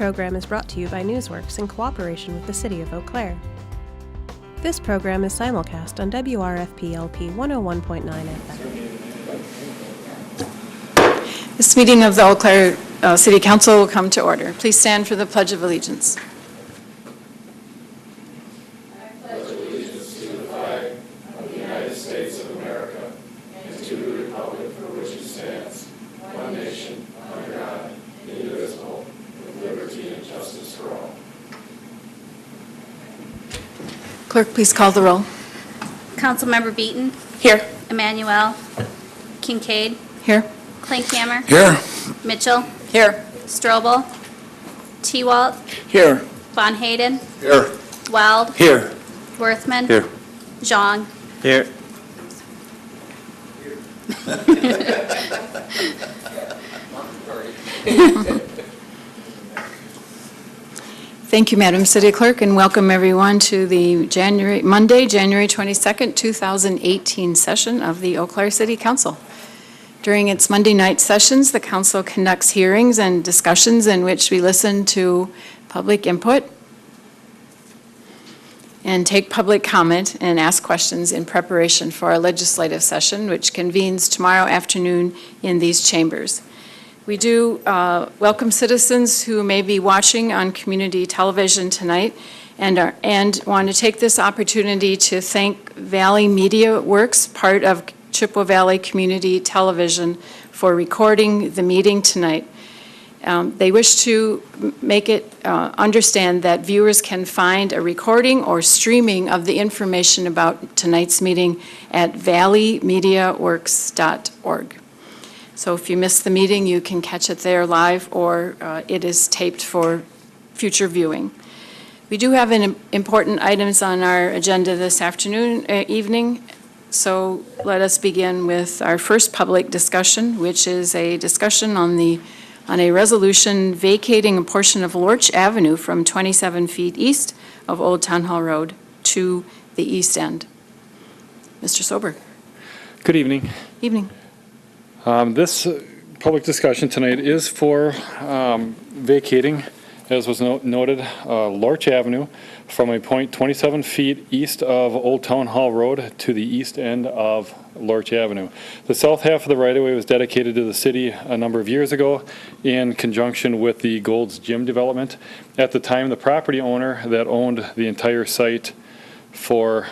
program is brought to you by Newsworks in cooperation with the City of Eau Claire. This program is simulcast on WRFP-LP 101.9 FM. This meeting of the Eau Claire City Council will come to order. Please stand for the Pledge of Allegiance. Clerk, please call the roll. Councilmember Beaton. Here. Emmanuel. Kincaid. Here. Klinkhammer. Here. Mitchell. Here. Strobel. T-Walt. Here. Von Hayden. Here. Weld. Here. Worthman. Here. Zhang. Here. Thank you, Madam City Clerk, and welcome everyone to the Monday, January 22nd, 2018 session of the Eau Claire City Council. During its Monday night sessions, the Council conducts hearings and discussions in which we listen to public input and take public comment and ask questions in preparation for our legislative session, which convenes tomorrow afternoon in these chambers. We do welcome citizens who may be watching on community television tonight and want to take this opportunity to thank Valley Media Works, part of Chippewa Valley Community Television, for recording the meeting tonight. They wish to make it understand that viewers can find a recording or streaming of the information about tonight's meeting at valleymediaworks.org. So if you missed the meeting, you can catch it there live, or it is taped for future viewing. We do have important items on our agenda this evening. So let us begin with our first public discussion, which is a discussion on a resolution vacating a portion of Lorch Avenue from 27 feet east of Old Town Hall Road to the east end. Mr. Soberg. Good evening. Evening. This public discussion tonight is for vacating, as was noted, Lorch Avenue from a point 27 feet east of Old Town Hall Road to the east end of Lorch Avenue. The south half of the right-of-way was dedicated to the city a number of years ago in conjunction with the Gold's Gym development. At the time, the property owner that owned the entire site for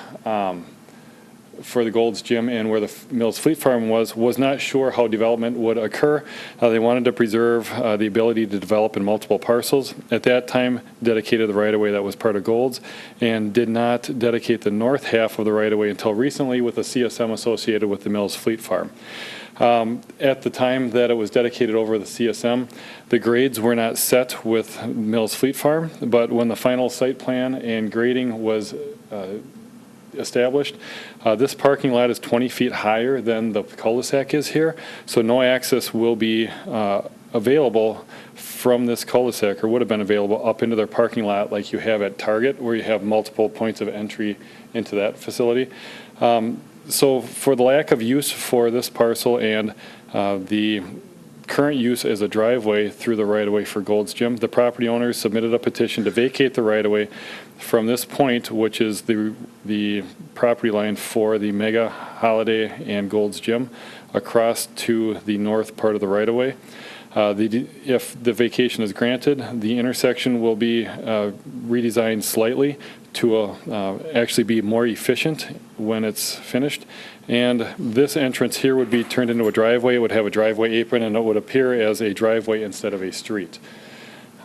the Gold's Gym and where the Mills Fleet Farm was not sure how development would occur. They wanted to preserve the ability to develop in multiple parcels. At that time, dedicated the right-of-way that was part of Gold's and did not dedicate the north half of the right-of-way until recently with the CSM associated with the Mills Fleet Farm. At the time that it was dedicated over the CSM, the grades were not set with Mills Fleet Farm, but when the final site plan and grading was established, this parking lot is 20 feet higher than the cul-de-sac is here, so no access will be available from this cul-de-sac, or would have been available up into their parking lot like you have at Target, where you have multiple points of entry into that facility. So for the lack of use for this parcel and the current use as a driveway through the right-of-way for Gold's Gym, the property owners submitted a petition to vacate the right-of-way from this point, which is the property line for the Mega Holiday and Gold's Gym, across to the north part of the right-of-way. If the vacation is granted, the intersection will be redesigned slightly to actually be more efficient when it's finished. And this entrance here would be turned into a driveway. It would have a driveway apron, and it would appear as a driveway instead of a street.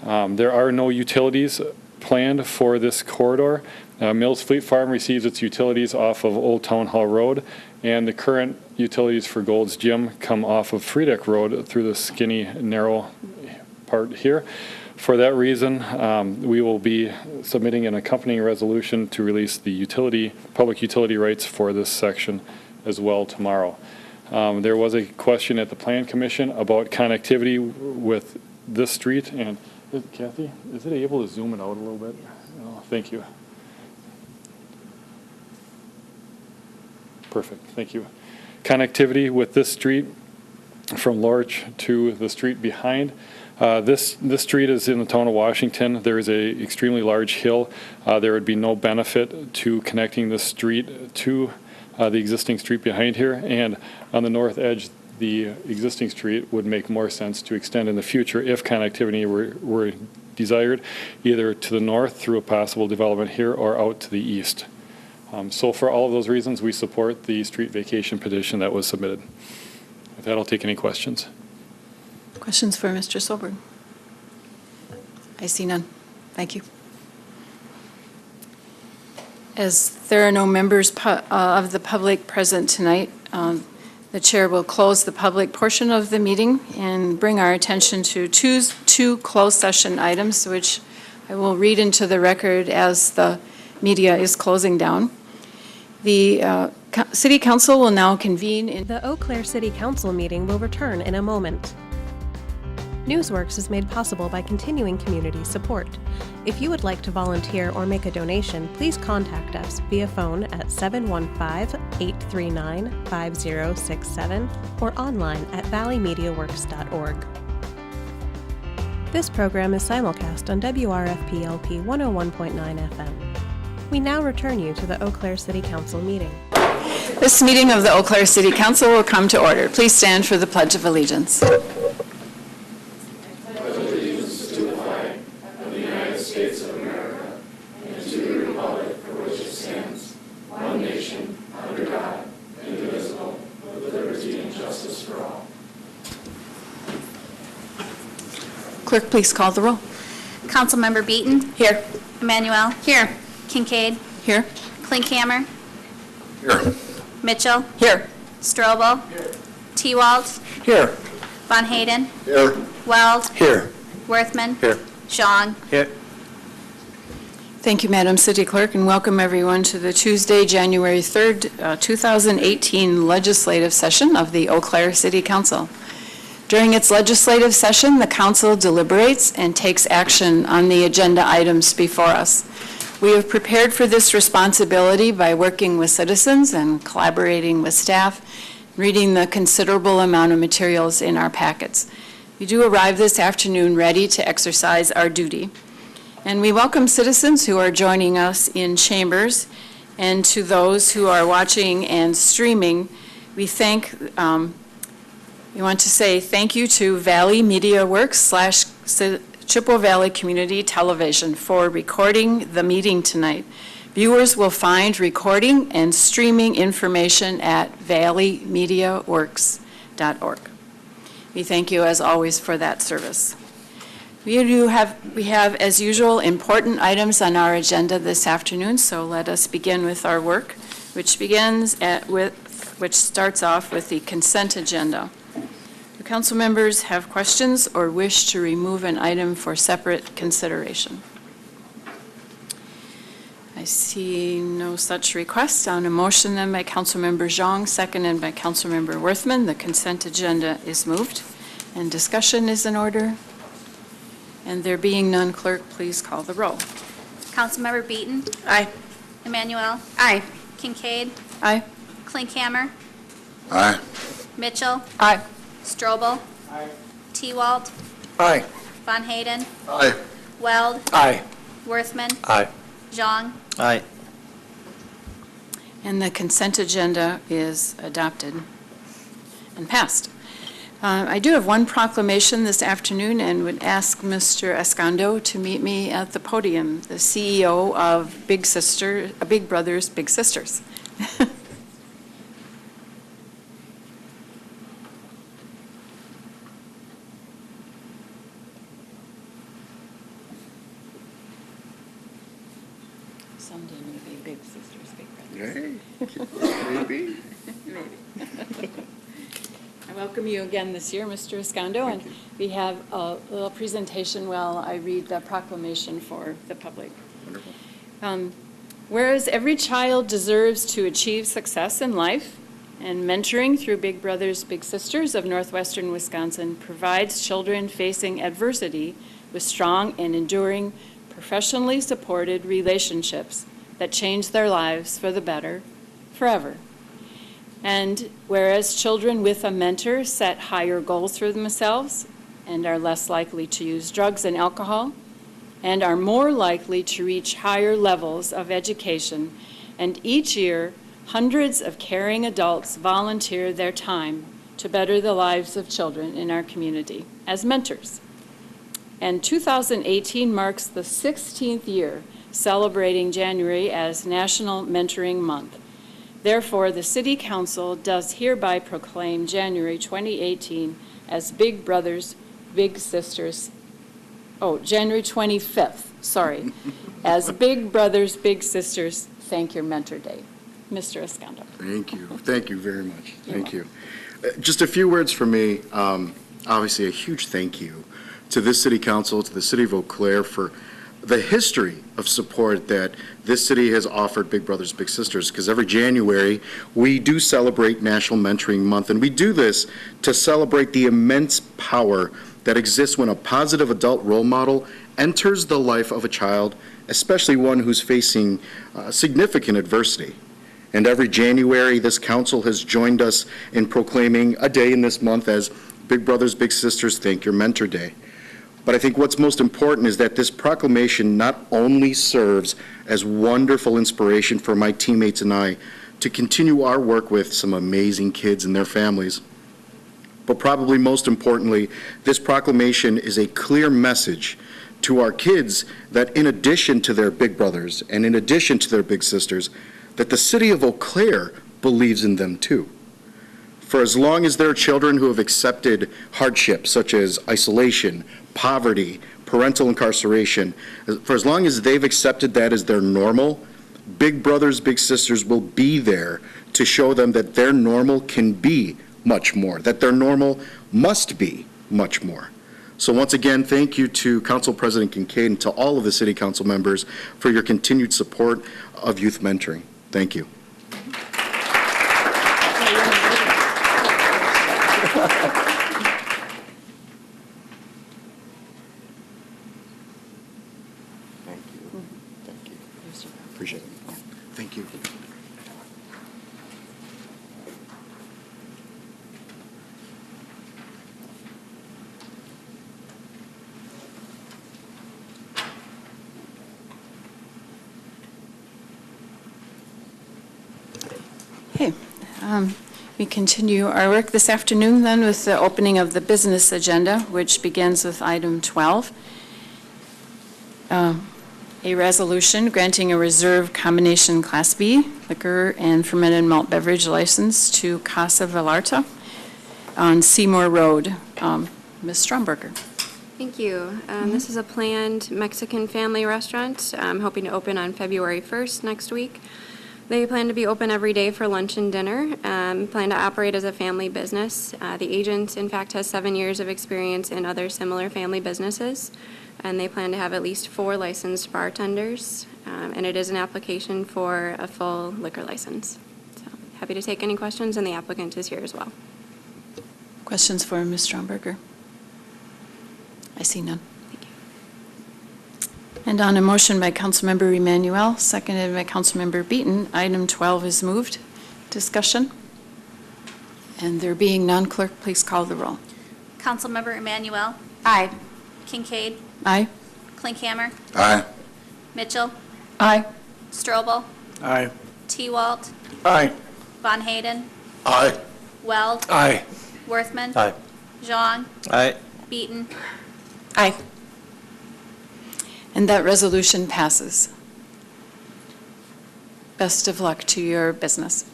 There are no utilities planned for this corridor. Mills Fleet Farm receives its utilities off of Old Town Hall Road, and the current utilities for Gold's Gym come off of Friedeck Road through the skinny, narrow part here. For that reason, we will be submitting an accompanying resolution to release the public utility rights for this section as well tomorrow. There was a question at the Plan Commission about connectivity with this street, and Kathy, is it able to zoom it out a little bit? Oh, thank you. Perfect, thank you. Connectivity with this street from Lorch to the street behind This street is in the town of Washington. There is a extremely large hill. There would be no benefit to connecting the street to the existing street behind here. And on the north edge, the existing street would make more sense to extend in the future if connectivity were desired, either to the north through a possible development here or out to the east. So for all of those reasons, we support the street vacation petition that was submitted. With that, I'll take any questions. Questions for Mr. Solberg? I see none. Thank you. As there are no members of the public present tonight, the chair will close the public portion of the meeting and bring our attention to two closed session items, which I will read into the record as the media is closing down. The City Council will now convene in The Eau Claire City Council meeting will return in a moment. Newsworks is made possible by continuing community support. If you would like to volunteer or make a donation, please contact us via phone at 715-839-5067 or online at valleymediaworks.org. This program is simulcast on WRFP-LP 101.9 FM. We now return you to the Eau Claire City Council meeting. This meeting of the Eau Claire City Council will come to order. Please stand for the Pledge of Allegiance. Clerk, please call the roll. Councilmember Beaton. Here. Emmanuel. Here. Kincaid. Here. Klinkhammer. Here. Mitchell. Here. Strobel. T-Wald. Here. Von Hayden. Here. Weld. Here. Worthman. Here. Zhang. Here. Thank you, Madam City Clerk, and welcome everyone to the Tuesday, January 3rd, 2018 legislative session of the Eau Claire City Council. During its legislative session, the council deliberates and takes action on the agenda items before us. We have prepared for this responsibility by working with citizens and collaborating with staff, reading the considerable amount of materials in our packets. We do arrive this afternoon ready to exercise our duty. And we welcome citizens who are joining us in chambers, and to those who are watching and streaming, we want to say thank you to Valley Media Works / Chippewa Valley Community Television for recording the meeting tonight. Viewers will find recording and streaming information at valleymediaworks.org. We thank you as always for that service. We have, as usual, important items on our agenda this afternoon, so let us begin with our work, which starts off with the consent agenda. Do council members have questions or wish to remove an item for separate consideration? I see no such request. On a motion then by Councilmember Zhang, seconded by Councilmember Worthman, the consent agenda is moved and discussion is in order. And there being none, clerk, please call the roll. Councilmember Beaton. Aye. Emmanuel. Aye. Kincaid. Aye. Klinkhammer. Aye. Mitchell. Aye. Strobel. Aye. T-Wald. Aye. Von Hayden. Aye. Weld. Aye. Worthman. Aye. Zhang. Aye. And the consent agenda is adopted and passed. I do have one proclamation this afternoon and would ask Mr. Escondo to meet me at the podium, the CEO of Big Brothers Big Sisters. Someday maybe Big Sisters, Big Brothers. Hey, maybe. Maybe. I welcome you again this year, Mr. Escondo, and we have a little presentation while I read the proclamation for the public. Wonderful. Whereas every child deserves to achieve success in life, and mentoring through Big Brothers Big Sisters of Northwestern Wisconsin provides children facing adversity with strong and enduring, professionally supported relationships that change their lives for the better forever. And whereas children with a mentor set higher goals for themselves, and are less likely to use drugs and alcohol, and are more likely to reach higher levels of education. And each year, hundreds of caring adults volunteer their time to better the lives of children in our community as mentors. And 2018 marks the 16th year celebrating January as National Mentoring Month. Therefore, the City Council does hereby proclaim January 2018 as Big Brothers, Big Sisters, January 25th, sorry, as Big Brothers, Big Sisters, Thank Your Mentor Day. Mr. Escondo. Thank you. Thank you very much. Thank you. Just a few words from me. Obviously, a huge thank you to this city council, to the city of Eau Claire for the history of support that this city has offered Big Brothers Big Sisters, because every January we do celebrate National Mentoring Month, and we do this to celebrate the immense power that exists when a positive adult role model enters the life of a child, especially one who's facing significant adversity. And every January, this council has joined us in proclaiming a day in this month as Big Brothers Big Sisters Thank Your Mentor Day. But I think what's most important is that this proclamation not only serves as wonderful inspiration for my teammates and I to continue our work with some amazing kids and their families, but probably most importantly, this proclamation is a clear message to our kids that in addition to their big brothers and in addition to their big sisters, that the city of Eau Claire believes in them too. For as long as there are children who have accepted hardship such as isolation, poverty, parental incarceration, for as long as they've accepted that as their normal, Big Brothers, Big Sisters will be there to show them that their normal can be much more, that their normal must be much more. So once again, thank you to Council President Kincaid and to all of the City Council members for your continued support of youth mentoring. Thank you. Thank you. Appreciate it. Thank you. Okay. We continue our work this afternoon then with the opening of the business agenda, which begins with item 12. A resolution granting a reserve combination Class B liquor and fermented malt beverage license to Casa Vallarta on Seymour Road. Ms. Stromberger. Thank you. This is a planned Mexican family restaurant, hoping to open on February 1st next week. They plan to be open every day for lunch and dinner, plan to operate as a family business. The agent, in fact, has 7 years of experience in other similar family businesses, and they plan to have at least 4 licensed bartenders, and it is an application for a full liquor license. So happy to take any questions, and the applicant is here as well. Questions for Ms. Stromberger? I see none. And on a motion by Councilmember Emanuel, seconded by Councilmember Beaton, item 12 is moved. Discussion? And there being none, clerk, please call the roll. Councilmember Emanuel. Aye. Kincaid. Aye. Klinkhammer. Aye. Mitchell. Aye. Strobel. Aye. T-Walt. Aye. Von Hayden. Aye. Weld. Aye. Worthman. Aye. Zhang. Aye. Beaton. Aye. And that resolution passes. Best of luck to your business.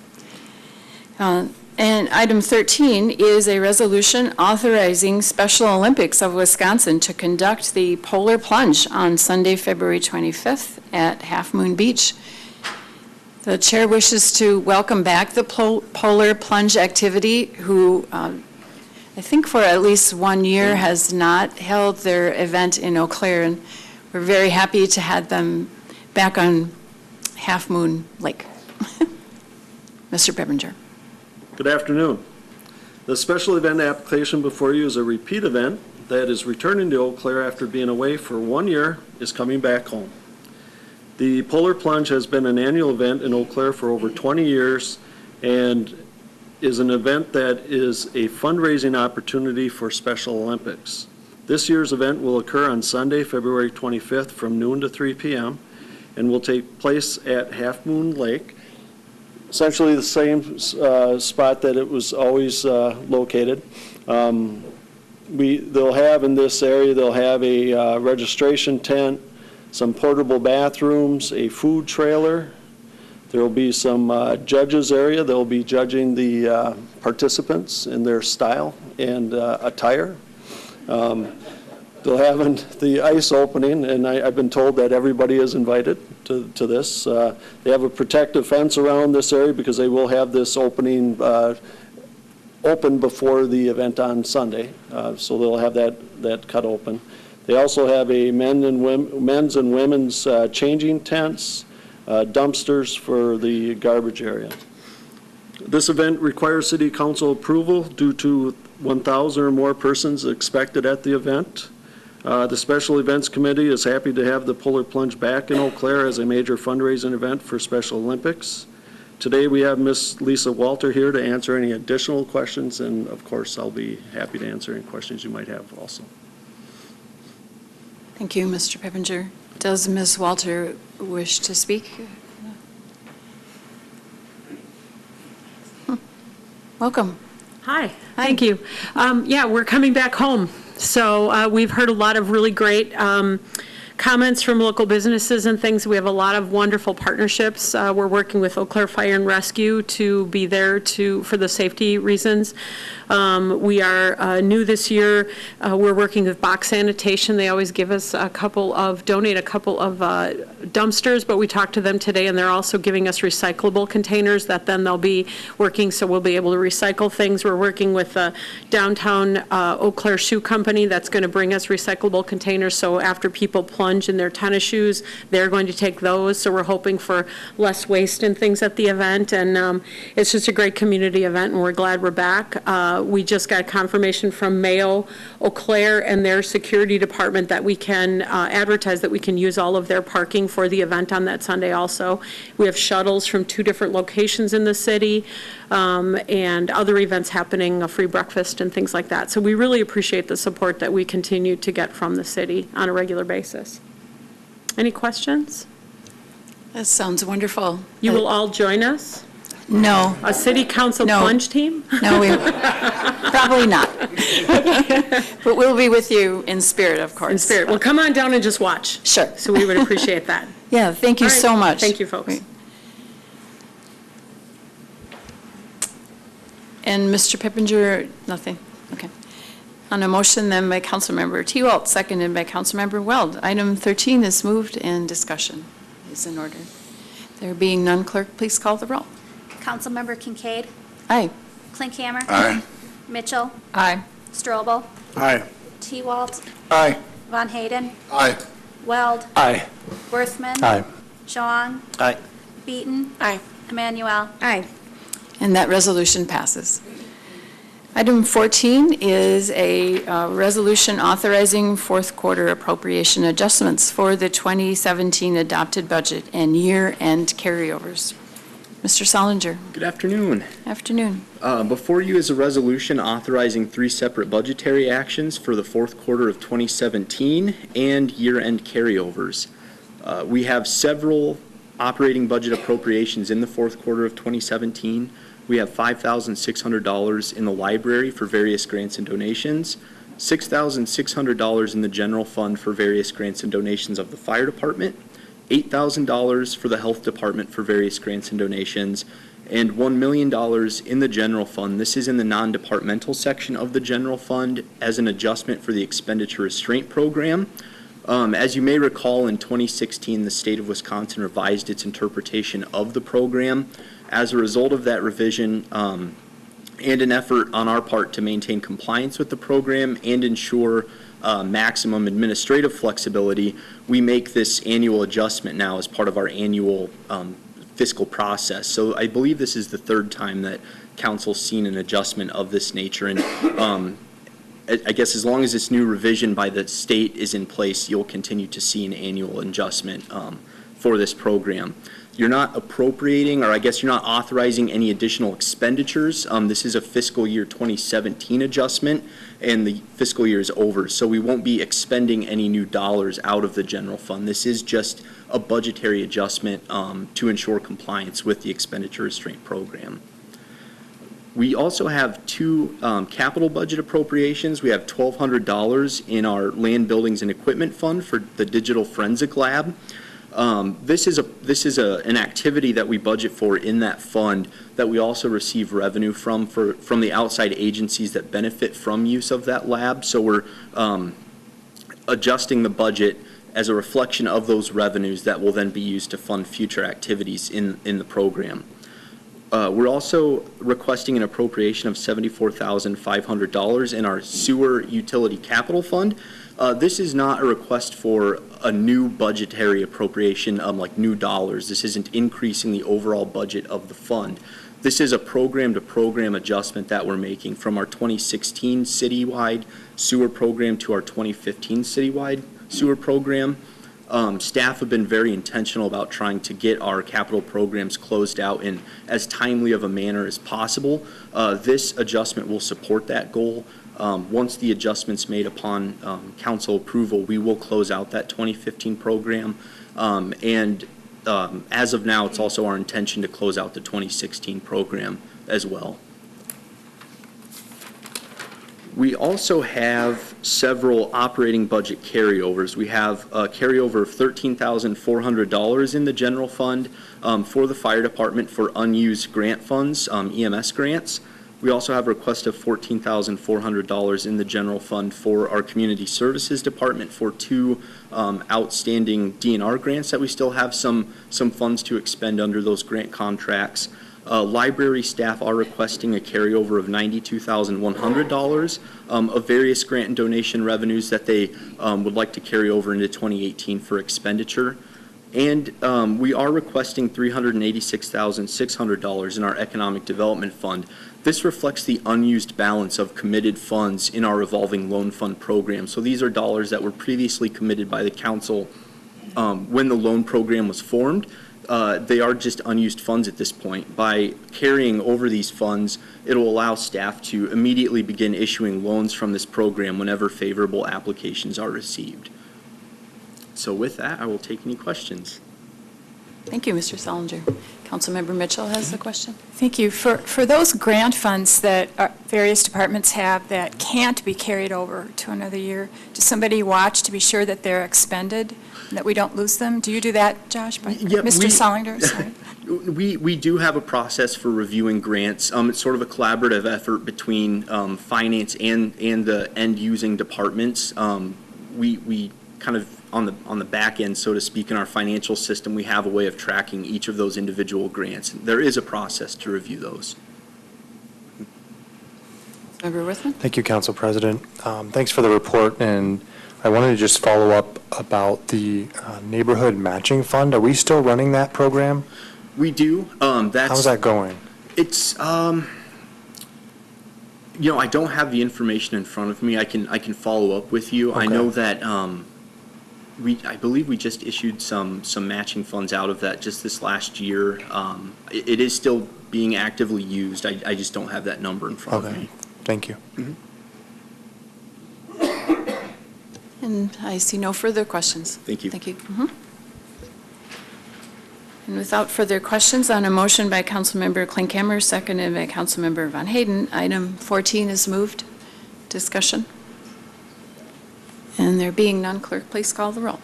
And item 13 is a resolution authorizing Special Olympics of Wisconsin to conduct the Polar Plunge on Sunday, February 25th at Half Moon Beach. The chair wishes to welcome back the Polar Plunge activity, who I think for at least 1 year has not held their event in Eau Claire, and we're very happy to have them back on Half Moon Lake. Mr. Bebinger. Good afternoon. The special event application before you is a repeat event that is returning to Eau Claire after being away for 1 year, is coming back home. The Polar Plunge has been an annual event in Eau Claire for over 20 years and is an event that is a fundraising opportunity for Special Olympics. This year's event will occur on Sunday, February 25th from noon to 3 p.m. and will take place at Half Moon Lake, essentially the same spot that it was always located. They'll have in this area, they'll have a registration tent, some portable bathrooms, a food trailer. There will be some judges area. They'll be judging the participants in their style and attire. They'll have the ice opening, and I've been told that everybody is invited to this. They have a protective fence around this area because they will have this opening open before the event on Sunday. So they'll have that cut open. They also have a men's and women's changing tents, dumpsters for the garbage area. This event requires City Council approval due to 1,000 or more persons expected at the event. The Special Events Committee is happy to have the Polar Plunge back in Eau Claire as a major fundraising event for Special Olympics. Today we have Ms. Lisa Walter here to answer any additional questions, and of course I'll be happy to answer any questions you might have also. Thank you, Mr. Pippinger. Does Ms. Walter wish to speak? Welcome. Hi, thank you. Yeah, we're coming back home. So we've heard a lot of really great comments from local businesses and things. We have a lot of wonderful partnerships. We're working with Eau Claire Fire and Rescue to be there for the safety reasons. We are new this year. We're working with Box Sanitation. They always give us donate a couple of dumpsters, but we talked to them today, and they're also giving us recyclable containers that then they'll be working, so we'll be able to recycle things. We're working with the downtown Eau Claire Shoe Company that's going to bring us recyclable containers, so after people plunge in their tennis shoes, they're going to take those, so we're hoping for less waste and things at the event, and it's just a great community event, and we're glad we're back. We just got confirmation from Mayo Eau Claire and their security department that we can advertise that we can use all of their parking for the event on that Sunday also. We have shuttles from 2 different locations in the city, and other events happening, a free breakfast and things like that. So we really appreciate the support that we continue to get from the city on a regular basis. Any questions? That sounds wonderful. You will all join us? No. A city council No. plunge team? No, we probably not. But we'll be with you in spirit, of course. In spirit. Well, come on down and just watch. Sure. So we would appreciate that. Yeah, thank you All right. so much. Thank you, folks. And Mr. Pippinger, nothing? Okay. On a motion then by Councilmember T-Walt, seconded by Councilmember Weld. Item 13 is moved and discussion is in order. There being none, clerk, please call the roll. Councilmember Kincaid, Aye. Klinkhammer. Aye. Mitchell, Aye. Strobel, Aye. T-Walt, Aye. Von Hayden, Aye. Weld, Aye. Worthman. Aye. Jean, Aye. Beaton, Aye. Emmanuel. Aye. And that resolution passes. Item 14 is a resolution authorizing fourth quarter appropriation adjustments for the 2017 adopted budget and year-end carryovers. Mr. Solinger. Good afternoon. Afternoon. Before you is a resolution authorizing 3 separate budgetary actions for the fourth quarter of 2017 and year-end carryovers. We have several operating budget appropriations in the fourth quarter of 2017. We have $5,600 in the library for various grants and donations, $6,600 in the general fund for various grants and donations of the fire department, $8,000 for the health department for various grants and donations, and $1 million in the general fund. This is in the non-departmental section of the general fund as an adjustment for the expenditure restraint program. As you may recall, in 2016, the state of Wisconsin revised its interpretation of the program. As a result of that revision, and an effort on our part to maintain compliance with the program and ensure maximum administrative flexibility, we make this annual adjustment now as part of our annual fiscal process. So I believe this is the 3rd time that council's seen an adjustment of this nature. And I guess as long as this new revision by the state is in place, you'll continue to see an annual adjustment for this program. You're not appropriating, or I guess you're not authorizing any additional expenditures. This is a fiscal year 2017 adjustment, and the fiscal year is over, so we won't be expending any new dollars out of the general fund. This is just a budgetary adjustment to ensure compliance with the expenditure restraint program. We also have two capital budget appropriations. We have $1,200 in our land, buildings, and equipment fund for the digital forensic lab. This is an activity that we budget for in that fund that we also receive revenue from the outside agencies that benefit from use of that lab. So we're adjusting the budget as a reflection of those revenues that will then be used to fund future activities in the program. We're also requesting an appropriation of $74,500 in our sewer utility capital fund. This is not a request for a new budgetary appropriation, like new dollars. This isn't increasing the overall budget of the fund. This is a program-to-program adjustment that we're making from our 2016 citywide sewer program to our 2015 citywide sewer program. Staff have been very intentional about trying to get our capital programs closed out in as timely of a manner as possible. This adjustment will support that goal. Once the adjustment's made upon council approval, we will close out that 2015 program. As of now, it's also our intention to close out the 2016 program as well. We also have several operating budget carryovers. We have a carryover of $13,400 in the general fund for the fire department for unused grant funds, EMS grants. We also have a request of $14,400 in the general fund for our community services department for two outstanding DNR grants that we still have some funds to expend under those grant contracts. Library staff are requesting a carryover of $92,100 of various grant and donation revenues that they would like to carry over into 2018 for expenditure. And we are requesting $386,600 in our economic development fund. This reflects the unused balance of committed funds in our revolving loan fund program. So these are dollars that were previously committed by the council when the loan program was formed. They are just unused funds at this point. By carrying over these funds, it will allow staff to immediately begin issuing loans from this program whenever favorable applications are received. So with that, I will take any questions. Thank you, Mr. Solinger. Councilmember Mitchell has a question. Thank you. For those grant funds that various departments have that can't be carried over to another year, does somebody watch to be sure that they're expended and that we don't lose them? Do you do that, Josh? Yeah, Mr. Solinger, sorry. We do have a process for reviewing grants. It's sort of a collaborative effort between finance and the end-using departments. We kind of on the back end, so to speak, in our financial system, we have a way of tracking each of those individual grants. There is a process to review those. Member Worthman? Thank you, Council President. Thanks for the report, and I wanted to just follow up about the neighborhood matching fund. Are we still running that program? We do. How's that going? It's I don't have the information in front of me. I can follow up with you. Okay. I know that I believe we just issued some matching funds out of that just this last year. It is still being actively used. I just don't have that number in front of me. Thank you. Mm-hmm. And I see no further questions. Thank you. Thank you. And without further questions, on a motion by Councilmember Klinkhammer, seconded by Councilmember Von Hayden, item 14 is moved. Discussion? And there being none, clerk, please call the roll.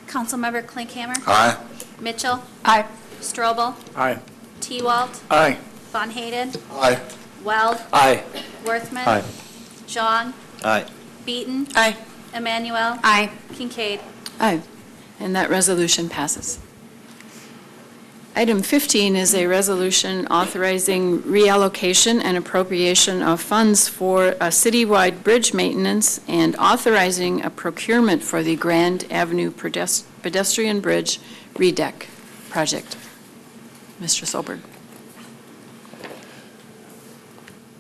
Councilmember Klinkhammer. Aye. Mitchell. Aye. Strobel. Aye. T-Walt. Aye. Von Hayden. Aye. Weld. Aye. Worthman. Aye. Jean. Aye. Beaton. Aye. Emmanuel. Aye. Kincaid. Aye. And that resolution passes. Item 15 is a resolution authorizing reallocation and appropriation of funds for a citywide bridge maintenance and authorizing a procurement for the Grand Avenue pedestrian bridge redeck project. Mr. Solberg.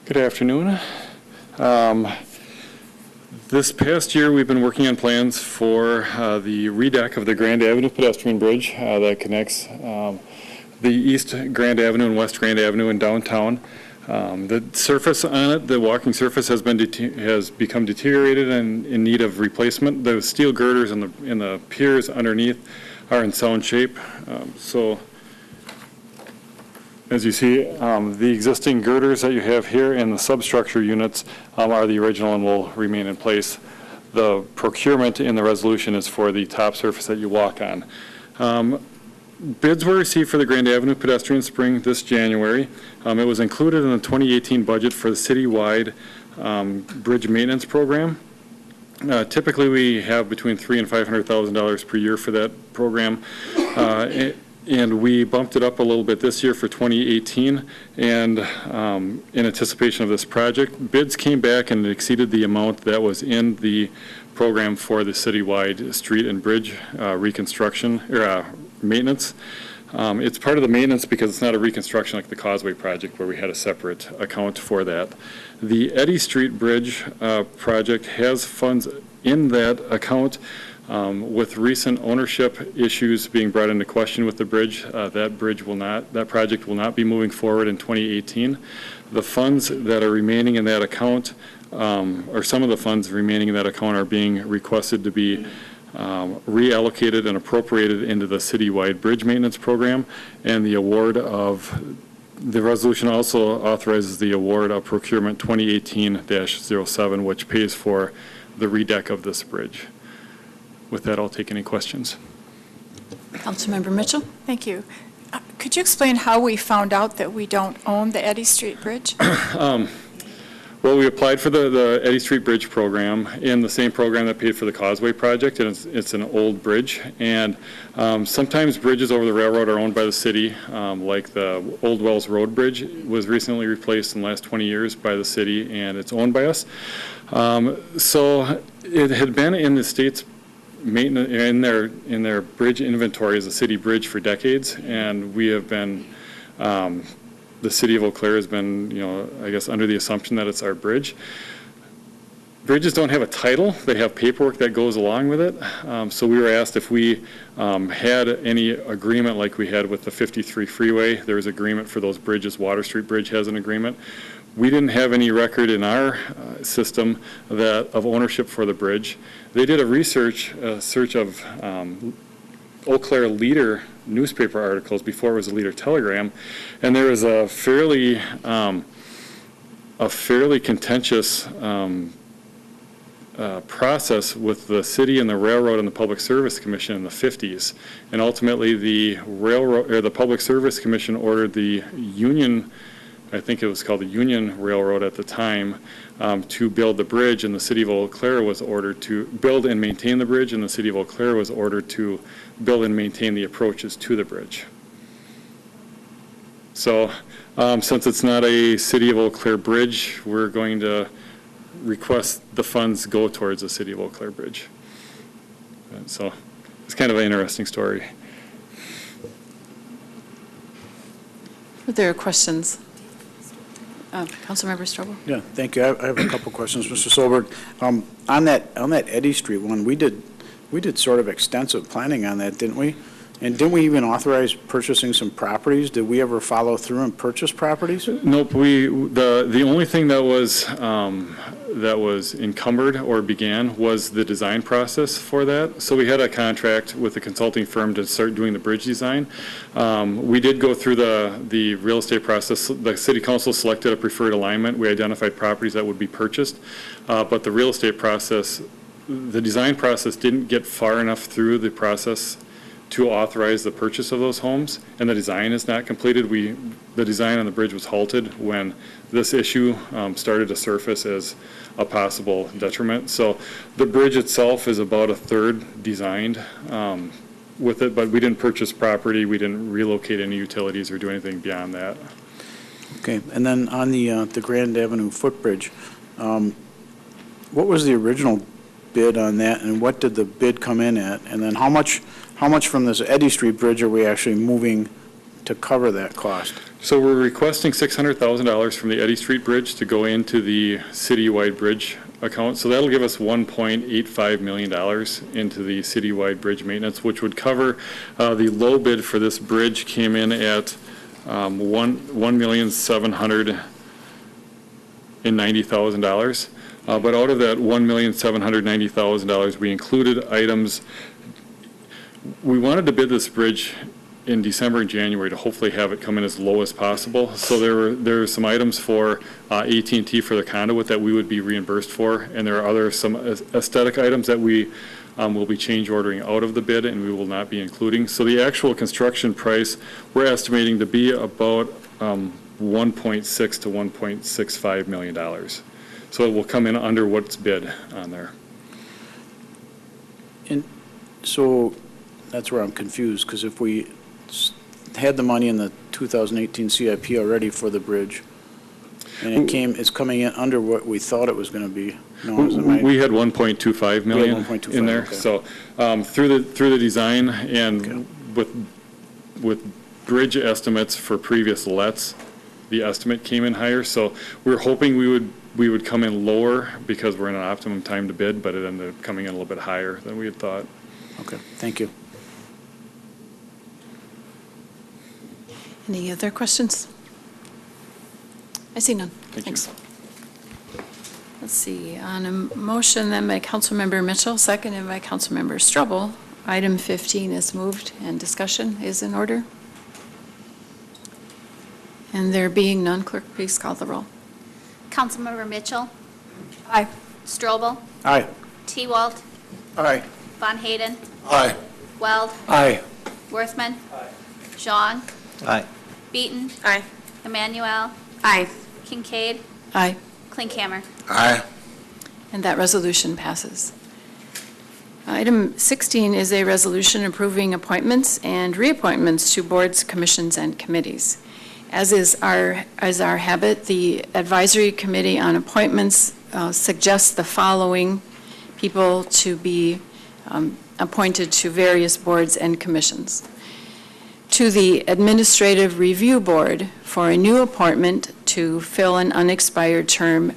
Good afternoon. This past year, we've been working on plans for the redeck of the Grand Avenue pedestrian bridge that connects the East Grand Avenue and West Grand Avenue in downtown. The surface on it, the walking surface has become deteriorated and in need of replacement. The steel girders and the piers underneath are in sound shape. So as you see, the existing girders that you have here and the substructure units are the original and will remain in place. The procurement in the resolution is for the top surface that you walk on. Bids were received for the Grand Avenue pedestrian spring this January. It was included in the 2018 budget for the citywide bridge maintenance program. Typically, we have between $300,000 and $500,000 per year for that program. And we bumped it up a little bit this year for 2018, and in anticipation of this project. Bids came back and exceeded the amount that was in the program for the citywide street and bridge reconstruction, or maintenance. It's part of the maintenance because it's not a reconstruction like the Causeway project where we had a separate account for that. The Eddy Street Bridge project has funds in that account. With recent ownership issues being brought into question with the bridge, that project will not be moving forward in 2018. The funds that are remaining in that account, or some of the funds remaining in that account, are being requested to be reallocated and appropriated into the citywide bridge maintenance program, and the resolution also authorizes the award of procurement 2018-07, which pays for the redeck of this bridge. With that, I'll take any questions. Councilmember Mitchell? Thank you. Could you explain how we found out that we don't own the Eddy Street Bridge? Well, we applied for the Eddy Street Bridge program in the same program that paid for the Causeway project, and it's an old bridge. And sometimes bridges over the railroad are owned by the city, like the Old Wells Road Bridge was recently replaced in the last 20 years by the city, and it's owned by us. So it had been in the state's maintenance in their bridge inventory as a city bridge for decades, and we have been. The city of Eau Claire has been, I guess, under the assumption that it's our bridge. Bridges don't have a title; they have paperwork that goes along with it. So we were asked if we had any agreement like we had with the 53 freeway. There was agreement for those bridges. Water Street Bridge has an agreement. We didn't have any record in our system of ownership for the bridge. They did a search of Eau Claire Leader newspaper articles before it was a Leader Telegram, and there was a fairly contentious process with the city and the railroad and the Public Service Commission in the 50s, and ultimately the Public Service Commission ordered the Union, I think it was called the Union Railroad at the time, to build the bridge, and the city of Eau Claire was ordered to build and maintain the bridge, and the city of Eau Claire was ordered to build and maintain the approaches to the bridge. So since it's not a city of Eau Claire bridge, we're going to request the funds go towards the city of Eau Claire bridge. And so it's kind of an interesting story. Are there questions? Councilmember Strobel? Yeah, thank you. I have a couple questions, Mr. Solberg. On that Eddy Street one, we did sort of extensive planning on that, didn't we? And didn't we even authorize purchasing some properties? Did we ever follow through and purchase properties? Nope. The only thing that was encumbered or began was the design process for that. So we had a contract with a consulting firm to start doing the bridge design. We did go through the real estate process. The city council selected a preferred alignment. We identified properties that would be purchased, but the real estate process, the design process didn't get far enough through the process to authorize the purchase of those homes, and the design is not completed. The design on the bridge was halted when this issue started to surface as a possible detriment. So the bridge itself is about a third designed with it, but we didn't purchase property, we didn't relocate any utilities or do anything beyond that. Okay, and then on the Grand Avenue footbridge, what was the original bid on that, and what did the bid come in at? And then how much from this Eddy Street Bridge are we actually moving to cover that cost? So we're requesting $600,000 from the Eddy Street Bridge to go into the citywide bridge account. So that'll give us $1.85 million into the citywide bridge maintenance, which would cover, the low bid for this bridge came in at $1,790,000. But out of that $1,790,000, we included items. We wanted to bid this bridge in December and January to hopefully have it come in as low as possible. So there were some items for AT&T for the conduit that we would be reimbursed for, and there are some aesthetic items that we will be change ordering out of the bid and we will not be including. So the actual construction price, we're estimating to be about $1.6 to $1.65 million. So it will come in under what's bid on there. And so that's where I'm confused, because if we had the money in the 2018 CIP already for the bridge, and it's coming in under what we thought it was going to be. No, We had 1.25 million in there. Okay. So through the design and with bridge estimates for previous lets, the estimate came in higher. So we're hoping we would come in lower because we're in an optimum time to bid, but it ended up coming in a little bit higher than we had thought. Okay, thank you. Any other questions? I see none. Thanks. Let's see, on a motion then by Councilmember Mitchell, seconded by Councilmember Strobel, item 15 is moved and discussion is in order. And there being none, clerk, please call the roll. Councilmember Mitchell, Aye. Strobel, Aye. T-Walt, Aye. Von Hayden, Aye. Weld, Aye. Worthman, Jean, Aye. Beaton, Aye. Emmanuel, Aye. Kincaid, Aye. Klinkhammer. Aye. And that resolution passes. Item 16 is a resolution approving appointments and reappointments to boards, commissions, and committees. As is our habit, the Advisory Committee on Appointments suggests the following people to be appointed to various boards and commissions. To the Administrative Review Board for a new appointment to fill an unexpired term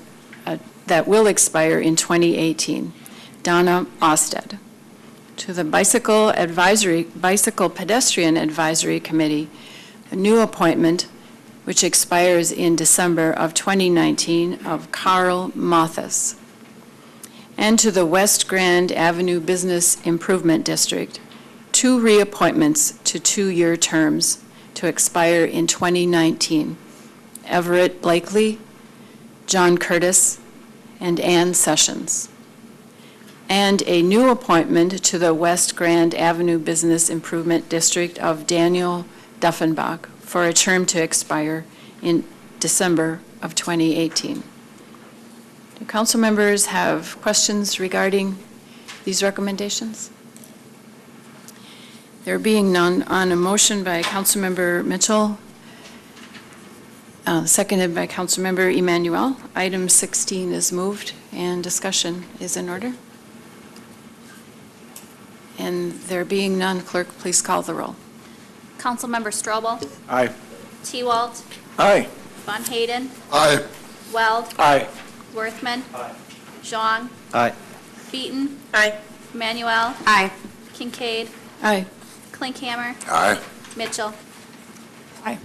that will expire in 2018, Donna Osted. To the Bicycle Pedestrian Advisory Committee, a new appointment which expires in December of 2019 of Carl Mothis. And to the West Grand Avenue Business Improvement District, 2 reappointments to 2-year terms to expire in 2019. Everett Blakely, John Curtis, and Ann Sessions. And a new appointment to the West Grand Avenue Business Improvement District of Daniel Duffenbach for a term to expire in December of 2018. Do council members have questions regarding these recommendations? There being none, on a motion by Councilmember Mitchell, seconded by Councilmember Emmanuel, item 16 is moved and discussion is in order. And there being none, clerk, please call the roll. Councilmember Strobel, Aye. T-Walt, Aye. Von Hayden, Aye. Weld, Aye. Worthman, Jean, Aye. Beaton, Aye. Emmanuel, Aye. Kincaid, Aye. Klinkhammer, Aye. Mitchell. Aye.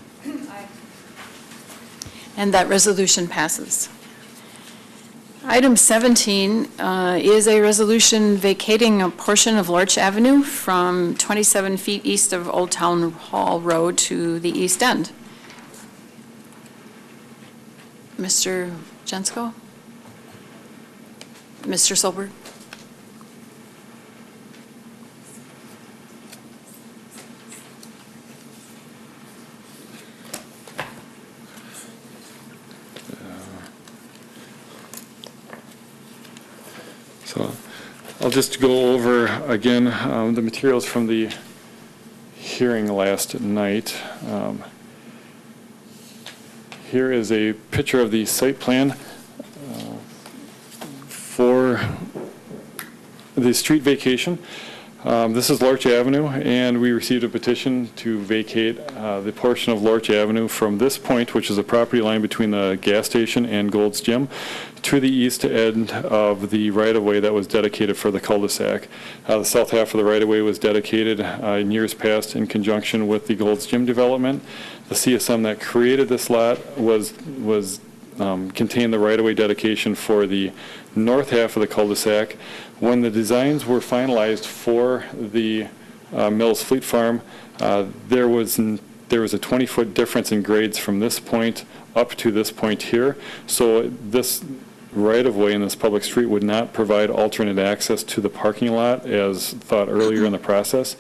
And that resolution passes. Item 17 is a resolution vacating a portion of Lorch Avenue from 27 feet east of Old Town Hall Road to the east end. Mr. Jensko? Mr. Solberg? So I'll just go over again the materials from the hearing last night. Here is a picture of the site plan for the street vacation. This is Lorch Avenue, and we received a petition to vacate the portion of Lorch Avenue from this point, which is the property line between the gas station and Gold's Gym, to the east end of the right-of-way that was dedicated for the cul-de-sac. The south half of the right-of-way was dedicated in years past in conjunction with the Gold's Gym development. The CSM that created this lot contained the right-of-way dedication for the north half of the cul-de-sac. When the designs were finalized for the Mills Fleet Farm, there was a 20-foot difference in grades from this point up to this point here. So this right-of-way in this public street would not provide alternate access to the parking lot as thought earlier in the process.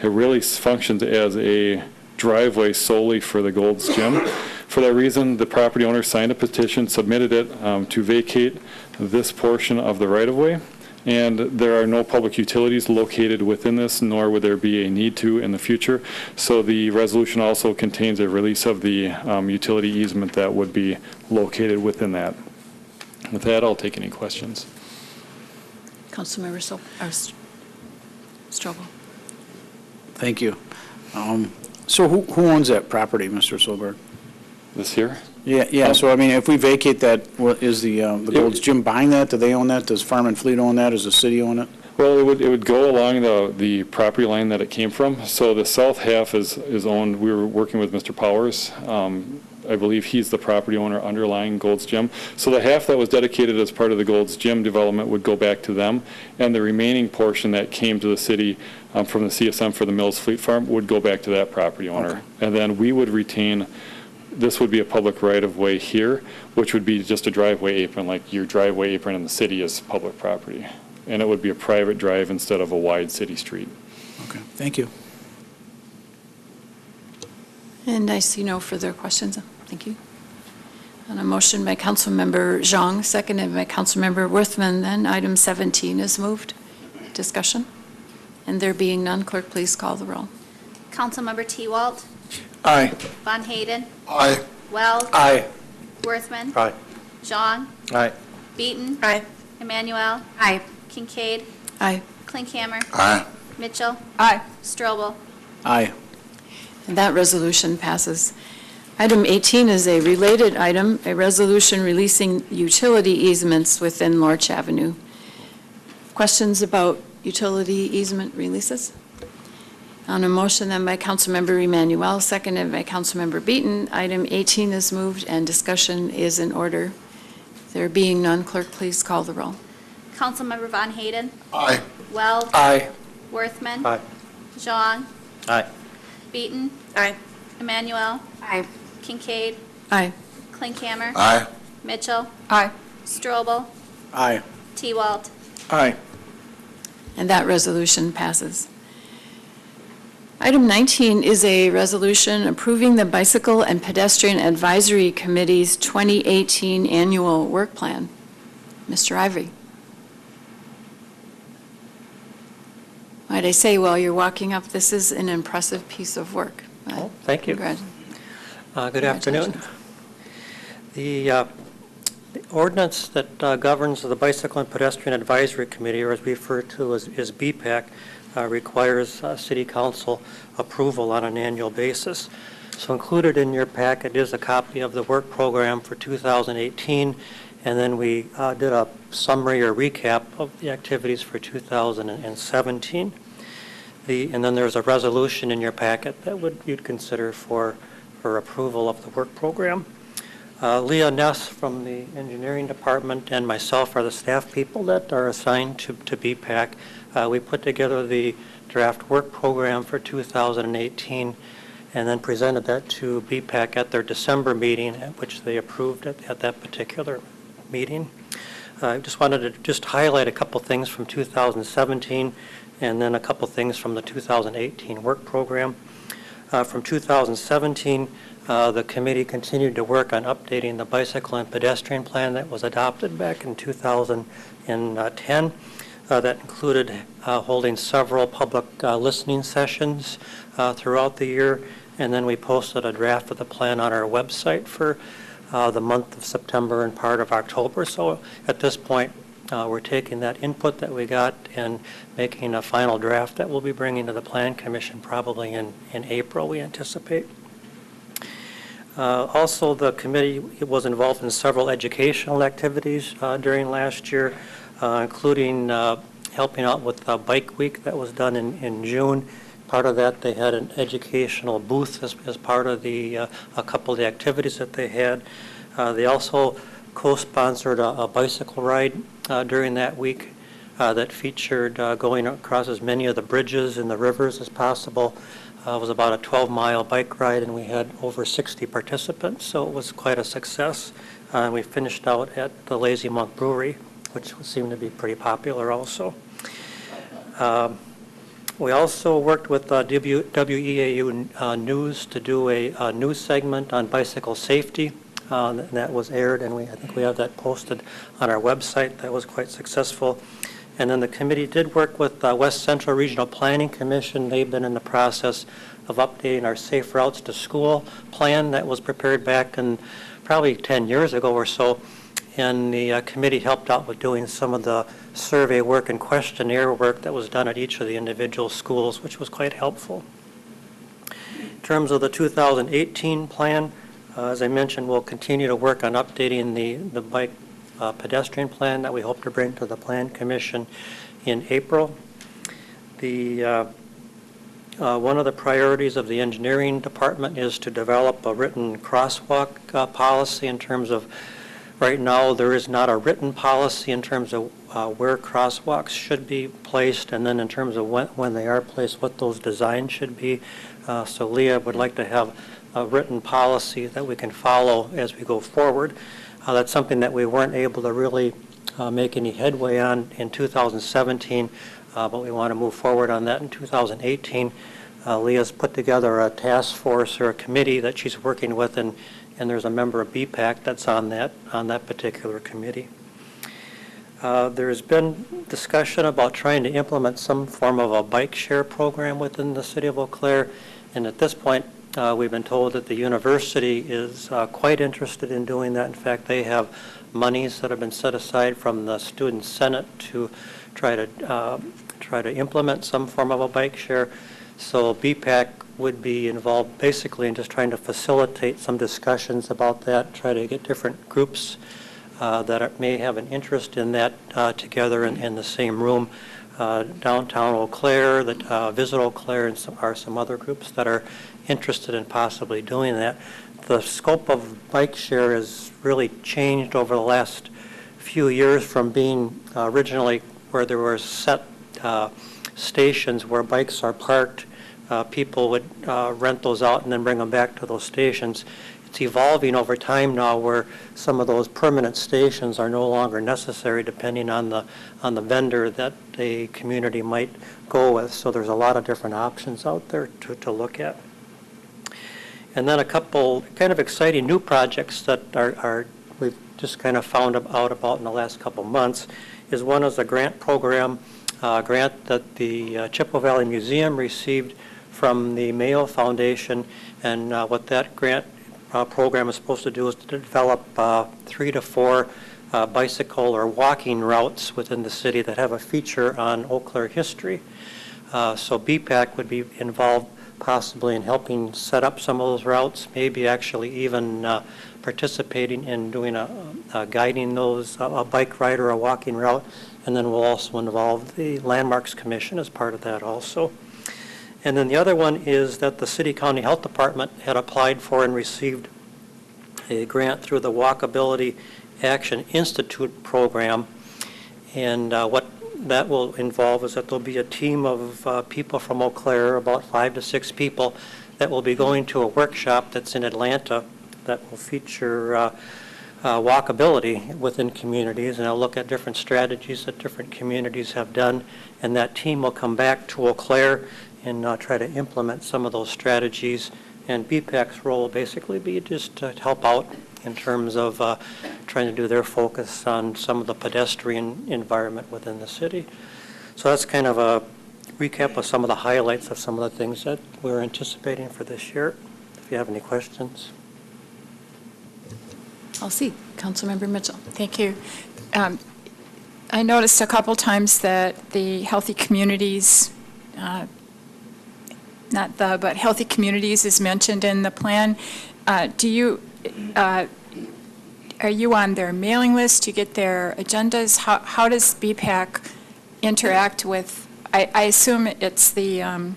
It really functions as a driveway solely for the Gold's Gym. For that reason, the property owner signed a petition, submitted it to vacate this portion of the right-of-way, and there are no public utilities located within this, nor would there be a need to in the future. So the resolution also contains a release of the utility easement that would be located within that. With that, I'll take any questions. Councilmember Strobel. Thank you. So who owns that property, Mr. Solberg? This here? Yeah, so I mean, if we vacate that, is the Gold's Gym buying that? Do they own that? Does Farm and Fleet own that? Does the city own it? Well, it would go along the property line that it came from. So the south half is owned, we were working with Mr. Powers. I believe he's the property owner underlying Gold's Gym. So the half that was dedicated as part of the Gold's Gym development would go back to them, and the remaining portion that came to the city from the CSM for the Mills Fleet Farm would go back to that property owner. Okay. And then we would retain, this would be a public right-of-way here, which would be just a driveway apron, like your driveway apron in the city is public property. And it would be a private drive instead of a wide city street. Okay, thank you. And I see no further questions. Thank you. On a motion by Councilmember Zhang, seconded by Councilmember Worthman, then item 17 is moved. Discussion? And there being none, clerk, please call the roll. Councilmember T-Walt, Aye. Von Hayden, Aye. Wells, Aye. Worthman, Aye. Zhang, Aye. Beaton, Aye. Emmanuel, Aye. Kincaid, Aye. Klinkhammer, Aye. Mitchell, Aye. Strobel. Aye. And that resolution passes. Item 18 is a related item, a resolution releasing utility easements within Lorch Avenue. Questions about utility easement releases? On a motion then by Councilmember Emmanuel, seconded by Councilmember Beaton, item 18 is moved and discussion is in order. There being none, clerk, please call the roll. Councilmember Von Hayden, Aye. Wells, Aye. Worthman, Aye. Zhang, Aye. Beaton, Aye. Emmanuel, Aye. Kincaid, Aye. Klinkhammer, Aye. Mitchell, Aye. Strobel, Aye. T-Walt. Aye. And that resolution passes. Item 19 is a resolution approving the Bicycle and Pedestrian Advisory Committee's 2018 annual work plan. Mr. Ivory. Might I say, while you're walking up, this is an impressive piece of work. Thank you. Good afternoon. The ordinance that governs the Bicycle and Pedestrian Advisory Committee, or as referred to as BPAC, requires City Council approval on an annual basis. So included in your packet is a copy of the work program for 2018, and then we did a summary or recap of the activities for 2017. And then there's a resolution in your packet that you'd consider for approval of the work program. Leah Ness from the engineering department and myself are the staff people that are assigned to BPAC. We put together the draft work program for 2018 and then presented that to BPAC at their December meeting, which they approved at that particular meeting. I just wanted to highlight a couple things from 2017 and then a couple things from the 2018 work program. From 2017, the committee continued to work on updating the bicycle and pedestrian plan that was adopted back in 2010. That included holding several public listening sessions throughout the year, and then we posted a draft of the plan on our website for the month of September and part of October. So at this point, We're taking that input that we got and making a final draft that we'll be bringing to the Plan Commission probably in April, we anticipate. Also, the committee was involved in several educational activities during last year, including helping out with Bike Week that was done in June. Part of that, they had an educational booth as part of a couple of the activities that they had. They also co-sponsored a bicycle ride during that week that featured going across as many of the bridges and the rivers as possible. It was about a 12-mile bike ride, and we had over 60 participants, so it was quite a success. We finished out at the Lazy Monk Brewery, which seemed to be pretty popular also. We also worked with WEAU News to do a news segment on bicycle safety. And that was aired, and I think we have that posted on our website. That was quite successful. And then the committee did work with West Central Regional Planning Commission. They've been in the process of updating our Safe Routes to School plan that was prepared back in probably 10 years ago or so. And the committee helped out with doing some of the survey work and questionnaire work that was done at each of the individual schools, which was quite helpful. In terms of the 2018 plan, as I mentioned, we'll continue to work on updating the bike pedestrian plan that we hope to bring to the Plan Commission in April. One of the priorities of the engineering department is to develop a written crosswalk policy in terms of, right now there is not a written policy in terms of where crosswalks should be placed, and then in terms of when they are placed, what those designs should be. So Leah would like to have a written policy that we can follow as we go forward. That's something that we weren't able to really make any headway on in 2017, but we want to move forward on that in 2018. Leah's put together a task force or a committee that she's working with, and there's a member of BPAC that's on that particular committee. There's been discussion about trying to implement some form of a bike share program within the city of Eau Claire, and at this point, we've been told that the university is quite interested in doing that. In fact, they have monies that have been set aside from the Student Senate to try to implement some form of a bike share. So BPAC would be involved basically in just trying to facilitate some discussions about that, try to get different groups that may have an interest in that together in the same room. Downtown Eau Claire, Visit Eau Claire, and some other groups that are interested in possibly doing that. The scope of bike share has really changed over the last few years from being originally where there were set stations where bikes are parked. People would rent those out and then bring them back to those stations. It's evolving over time now where some of those permanent stations are no longer necessary depending on the vendor that the community might go with. So there's a lot of different options out there to look at. And then a couple kind of exciting new projects that we've just kind of found out about in the last couple months is one is a grant program, grant that the Chippewa Valley Museum received from the Mayo Foundation, and what that grant program is supposed to do is to develop 3 to 4 bicycle or walking routes within the city that have a feature on Eau Claire history. So BPAC would be involved possibly in helping set up some of those routes, maybe actually even participating in doing guiding those, a bike ride or a walking route, and then we'll also involve the Landmarks Commission as part of that also. And then the other one is that the City County Health Department had applied for and received a grant through the Walkability Action Institute program, and what that will involve is that there'll be a team of people from Eau Claire, about 5 to 6 people, that will be going to a workshop that's in Atlanta that will feature walkability within communities, and I'll look at different strategies that different communities have done, and that team will come back to Eau Claire and try to implement some of those strategies. And BPAC's role will basically be just to help out in terms of trying to do their focus on some of the pedestrian environment within the city. So that's kind of a recap of some of the highlights of some of the things that we're anticipating for this year. If you have any questions. I'll see. Councilmember Mitchell. Thank you. I noticed a couple times that the Healthy Communities, but Healthy Communities is mentioned in the plan. Are you on their mailing list? Do you get their agendas? How does BPAC interact with, I assume it's the, well,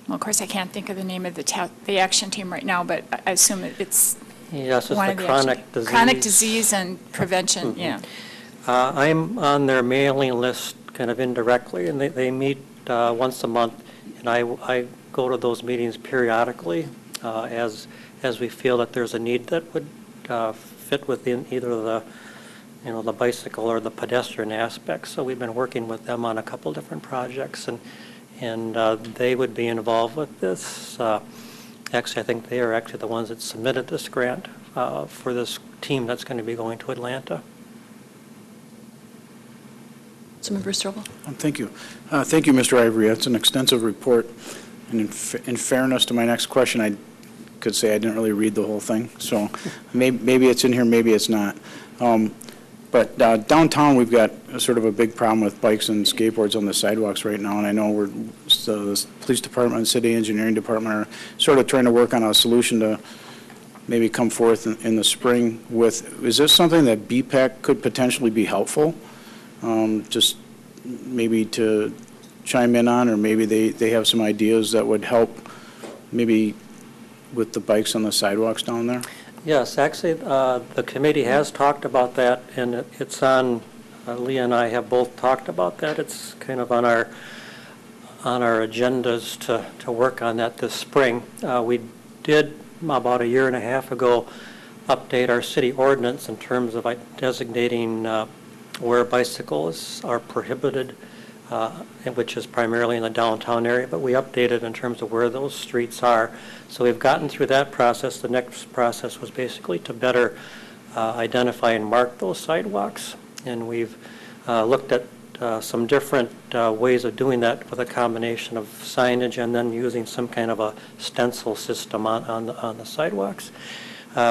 of course, I can't think of the name of the action team right now, but I assume it's Yes, it's one the of the chronic disease. Chronic disease and prevention, yeah. I'm on their mailing list kind of indirectly, and they meet once a month, and I go to those meetings periodically as we feel that there's a need that would fit within either the bicycle or the pedestrian aspect. So we've been working with them on a couple different projects, and they would be involved with this. Actually, I think they are actually the ones that submitted this grant for this team that's going to be going to Atlanta. Councilmember Strobel. Thank you. Thank you, Mr. Ivory. That's an extensive report. And in fairness to my next question, I could say I didn't really read the whole thing. So maybe it's in here, maybe it's not. But downtown, we've got sort of a big problem with bikes and skateboards on the sidewalks right now. And I know the police department and city engineering department are sort of trying to work on a solution to maybe come forth in the spring with. Is this something that BPAC could potentially be helpful? Just maybe to chime in on, or maybe they have some ideas that would help maybe with the bikes on the sidewalks down there? Yes, actually, the committee has talked about that, and it's on, Leah and I have both talked about that. It's kind of on our agendas to work on that this spring. We did, about a year and a half ago, update our city ordinance in terms of designating where bicycles are prohibited, which is primarily in the downtown area, but we updated in terms of where those streets are. So we've gotten through that process. The next process was basically to better identify and mark those sidewalks. And we've looked at some different ways of doing that with a combination of signage and then using some kind of a stencil system on the sidewalks.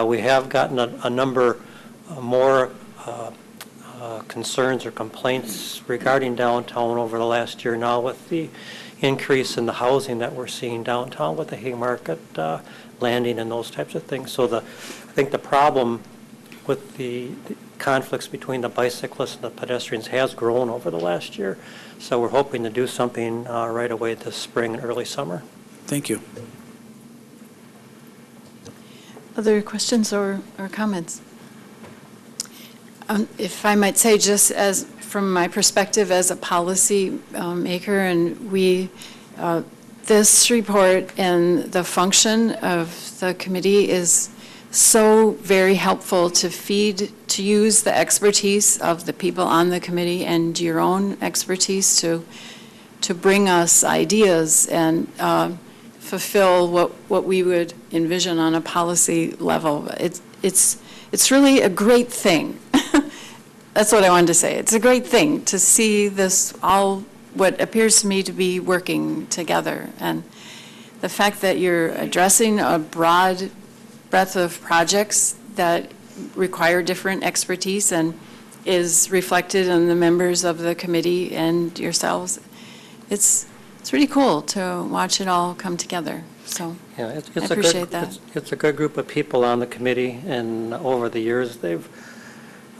We have gotten a number more concerns or complaints regarding downtown over the last year now with the increase in the housing that we're seeing downtown with the Haymarket landing and those types of things. So I think the problem with the conflicts between the bicyclists and the pedestrians has grown over the last year. So we're hoping to do something right away this spring and early summer. Thank you. Other questions or comments? If I might say, just as from my perspective as a policy maker, and this report and the function of the committee is so very helpful to use the expertise of the people on the committee and your own expertise to bring us ideas and fulfill what we would envision on a policy level. It's really a great thing. That's what I wanted to say. It's a great thing to see this all, what appears to me to be working together. And the fact that you're addressing a broad breadth of projects that require different expertise and is reflected in the members of the committee and yourselves, it's really cool to watch it all come together. So yeah, I appreciate that. It's a good group of people on the committee, and over the years they've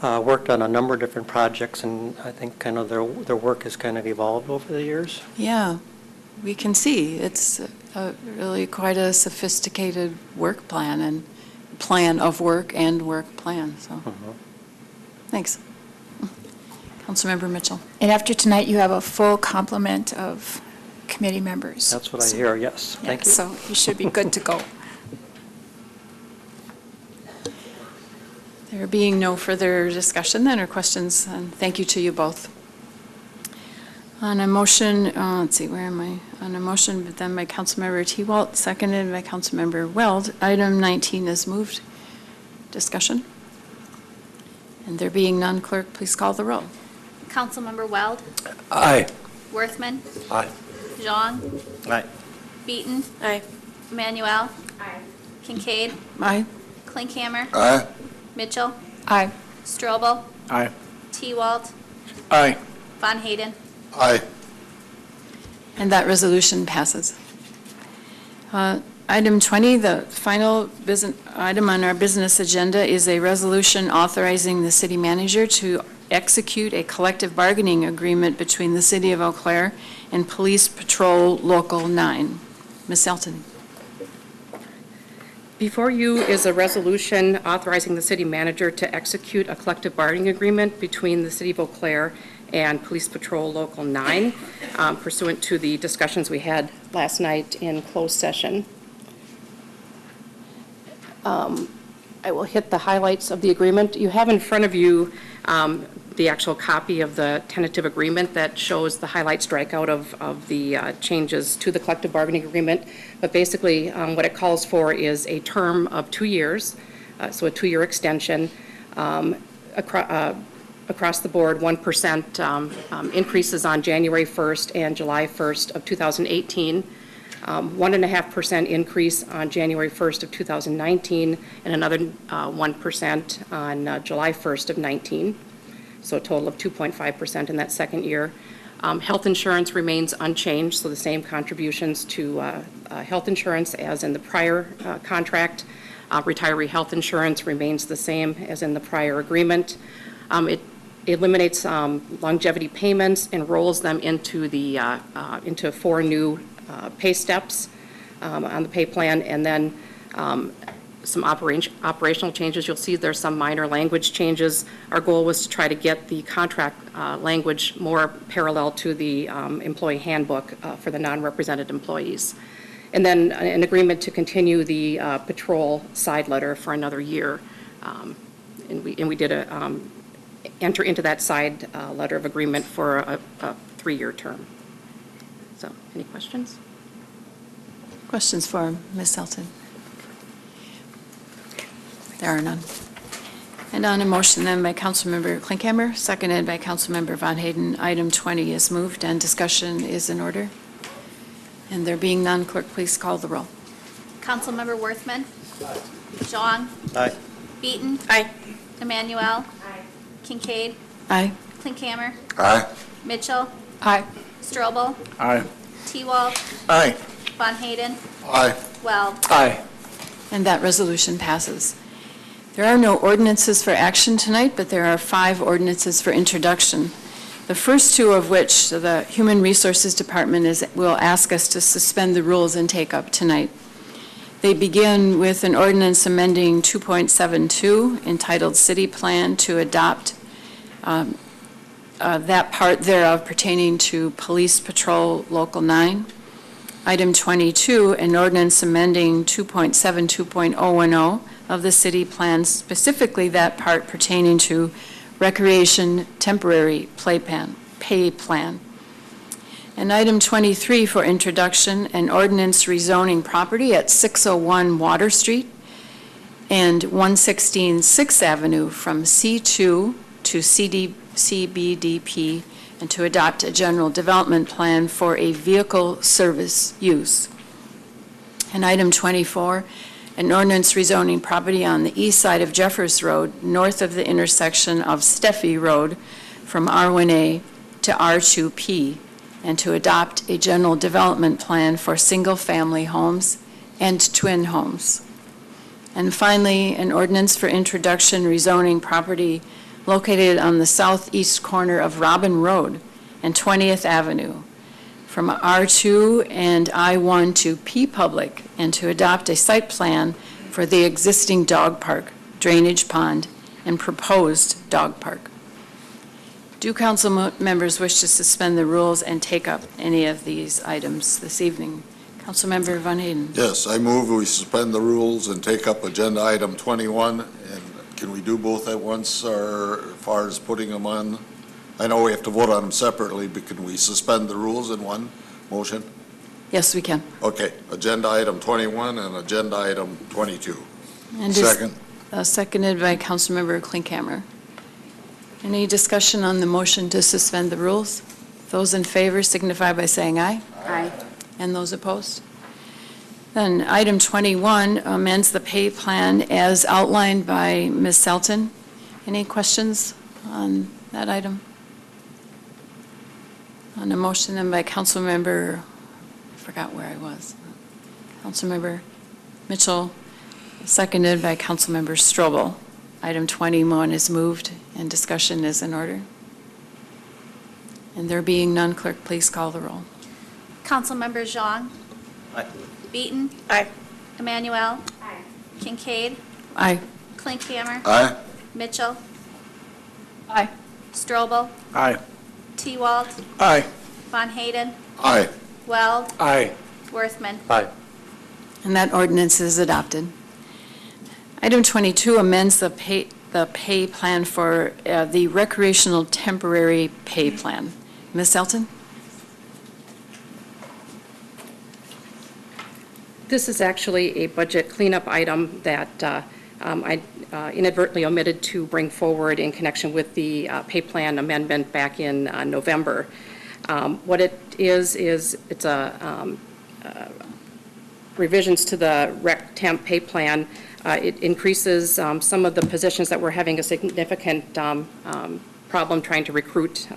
worked on a number of different projects, and I think kind of their work has kind of evolved over the years. Yeah, we can see it's really quite a sophisticated work plan and plan of work and work plan. So, Thanks. Councilmember Mitchell. And after tonight, you have a full complement of committee members. That's what I hear, yes. Thank you. So you should be good to go. There being no further discussion then or questions, and thank you to you both. On a motion, let's see, where am I? On a motion, but then by Councilmember T-Walt, seconded by Councilmember Weld, item 19 is moved. Discussion? And there being none, clerk, please call the roll. Councilmember Weld, Aye. Worthman, Aye. Zhang, Aye. Beaton. Aye. Manuel. Aye. Kincaid. Aye. Klinkhammer. Aye. Mitchell. Aye. Strobel. Aye. T-Walt, Aye. Von Hayden. Aye. And that resolution passes. Item 20, the final business item on our business agenda, is a resolution authorizing the city manager to execute a collective bargaining agreement between the City of Eau Claire and Police Patrol Local 9. Ms. Elton. Before you is a resolution authorizing the city manager to execute a collective bargaining agreement between the City of Eau Claire and Police Patrol Local 9 pursuant to the discussions we had last night in closed session. I will hit the highlights of the agreement. You have in front of you the actual copy of the tentative agreement that shows the highlight strikeout of the changes to the collective bargaining agreement. But basically, what it calls for is a term of 2 years, so a 2-year extension. Across the board, 1% increases on January 1st and July 1st of 2018. 1.5% increase on January 1st of 2019, and another 1% on July 1st of 19. So a total of 2.5% in that second year. Health insurance remains unchanged, so the same contributions to health insurance as in the prior contract. Retiree health insurance remains the same as in the prior agreement. It eliminates longevity payments, enrolls them into into 4 new pay steps on the pay plan, and then some operational changes. You'll see there's some minor language changes. Our goal was to try to get the contract language more parallel to the employee handbook for the non-represented employees. And then an agreement to continue the patrol side letter for another year. And we did enter into that side letter of agreement for a 3-year term. So, any questions? Questions for Ms. Elton? There are none. And on a motion then by Councilmember Klinkhammer, seconded by Councilmember Von Hayden, item 20 is moved and discussion is in order. And there being none, clerk, please call the roll. Councilmember Worthman. Zhang. Aye. Beaton. Aye. Emmanuel. Aye. Kincaid. Aye. Klinkhammer. Aye. Mitchell. Aye. Strobel. Aye. T-Walt. Aye. Von Hayden. Aye. Weld. Aye. And that resolution passes. There are no ordinances for action tonight, but there are 5 ordinances for introduction. The first 2 of which the Human Resources Department will ask us to suspend the rules and take up tonight. They begin with an ordinance amending 2.72 entitled City Plan to adopt that part thereof pertaining to Police Patrol Local 9. Item 22, an ordinance amending 2.72.010 of the city plan, specifically that part pertaining to Recreation Temporary Pay Plan. And item 23 for introduction, an ordinance rezoning property at 601 Water Street and 116 6th Avenue from C2 to CBDP, and to adopt a general development plan for a vehicle service use. And item 24, an ordinance rezoning property on the east side of Jeffers Road, north of the intersection of Steffi Road, from R1A to R2P, and to adopt a general development plan for single-family homes and twin homes. And finally, an ordinance for introduction rezoning property located on the southeast corner of Robin Road and 20th Avenue from R2 and I-1 to P Public, and to adopt a site plan for the existing dog park, drainage pond, and proposed dog park. Do council members wish to suspend the rules and take up any of these items this evening? Councilmember Von Hayden. Yes, I move we suspend the rules and take up agenda item 21. And can we do both at once, or as far as putting them on? I know we have to vote on them separately, but can we suspend the rules in one motion? Yes, we can. Okay, agenda item 21 and agenda item 22. And Second. Seconded by Councilmember Klinkhammer. Any discussion on the motion to suspend the rules? Those in favor signify by saying aye. Aye. And those opposed? Then item 21 amends the pay plan as outlined by Ms. Selton. Any questions on that item? On a motion then by Councilmember, I forgot where I was. Councilmember Mitchell, seconded by Councilmember Strobel. Item 21 is moved and discussion is in order. And there being none, clerk, please call the roll. Councilmember Zhang. Aye. Beaton. Aye. Emmanuel. Kincaid. Aye. Klinkhammer. Aye. Mitchell. Aye. Strobel. Aye. T-Walt. Aye. Von Hayden. Aye. Weld. Aye. Worthman. Aye. And that ordinance is adopted. Item 22 amends the pay plan for the recreational temporary pay plan. Ms. Elton? This is actually a budget cleanup item that I inadvertently omitted to bring forward in connection with the pay plan amendment back in November. What it is it's a revisions to the rec temp pay plan. It increases some of the positions that we're having a significant problem trying to recruit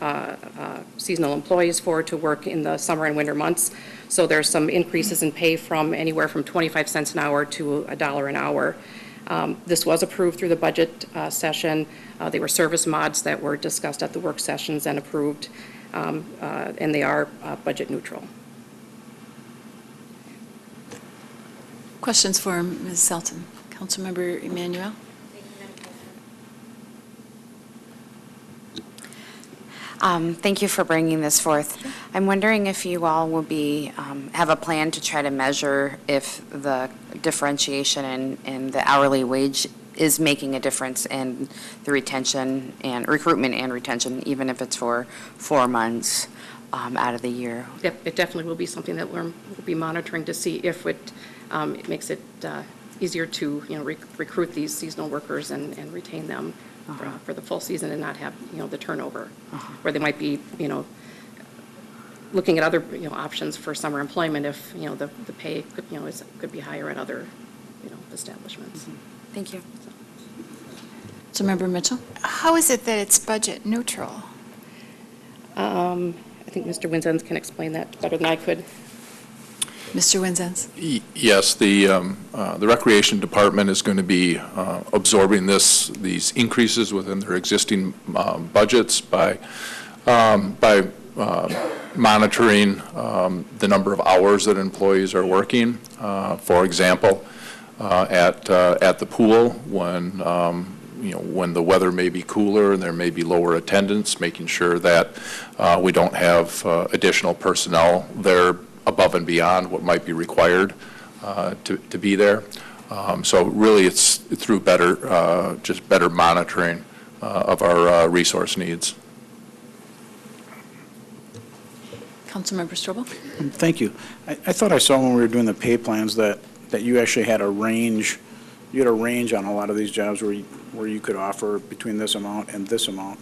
seasonal employees for to work in the summer and winter months. So there's some increases in pay from anywhere from 25 cents an hour to $1 an hour. This was approved through the budget session. They were service mods that were discussed at the work sessions and approved, and they are budget neutral. Questions for Ms. Selton? Councilmember Emmanuel? Thank you for bringing this forth. I'm wondering if you all will have a plan to try to measure if the differentiation in the hourly wage is making a difference in the retention and recruitment and retention, even if it's for 4 months out of the year. It definitely will be something that we'll be monitoring to see if it makes it easier to recruit these seasonal workers and retain them for the full season and not have the turnover, where they might be looking at other options for summer employment if the pay could be higher at other establishments. Thank you. So, Member Mitchell? How is it that it's budget neutral? I think Mr. Winzens can explain that better than I could. Mr. Winzens? Yes, the Recreation Department is going to be absorbing these increases within their existing budgets by monitoring the number of hours that employees are working. For example, at the pool, when the weather may be cooler and there may be lower attendance, making sure that we don't have additional personnel there above and beyond what might be required to be there. So really it's through just better monitoring of our resource needs. Councilmember Strobel? Thank you. I thought I saw when we were doing the pay plans that you actually had a range. You had a range on a lot of these jobs where you could offer between this amount and this amount.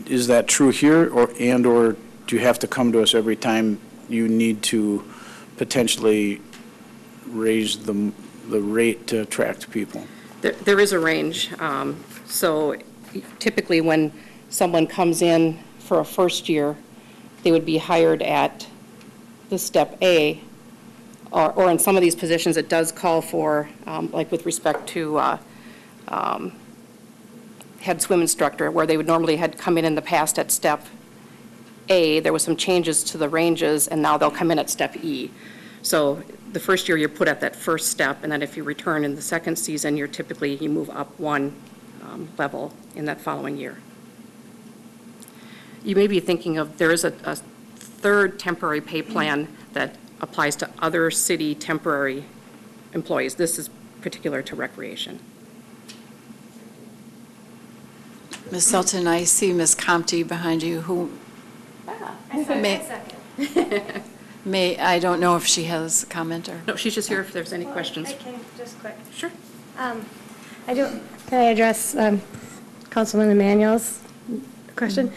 Is that true here, or do you have to come to us every time you need to potentially raise the rate to attract people? There is a range. So typically when someone comes in for a first year, they would be hired at the step A, or in some of these positions, it does call for, like with respect to head swim instructor, where they would normally had come in the past at step A, there was some changes to the ranges, and now they'll come in at step E. So the first year you're put at that first step, and then if you return in the second season, you move up one level in that following year. You may be thinking of, there is a third temporary pay plan that applies to other city temporary employees. This is particular to recreation. Ms. Selton, I see Ms. Comte behind you, who I don't know if she has a comment or. No, she's just here if there's any questions. I can, just quick. Sure. Can I address Councilman Emmanuel's question?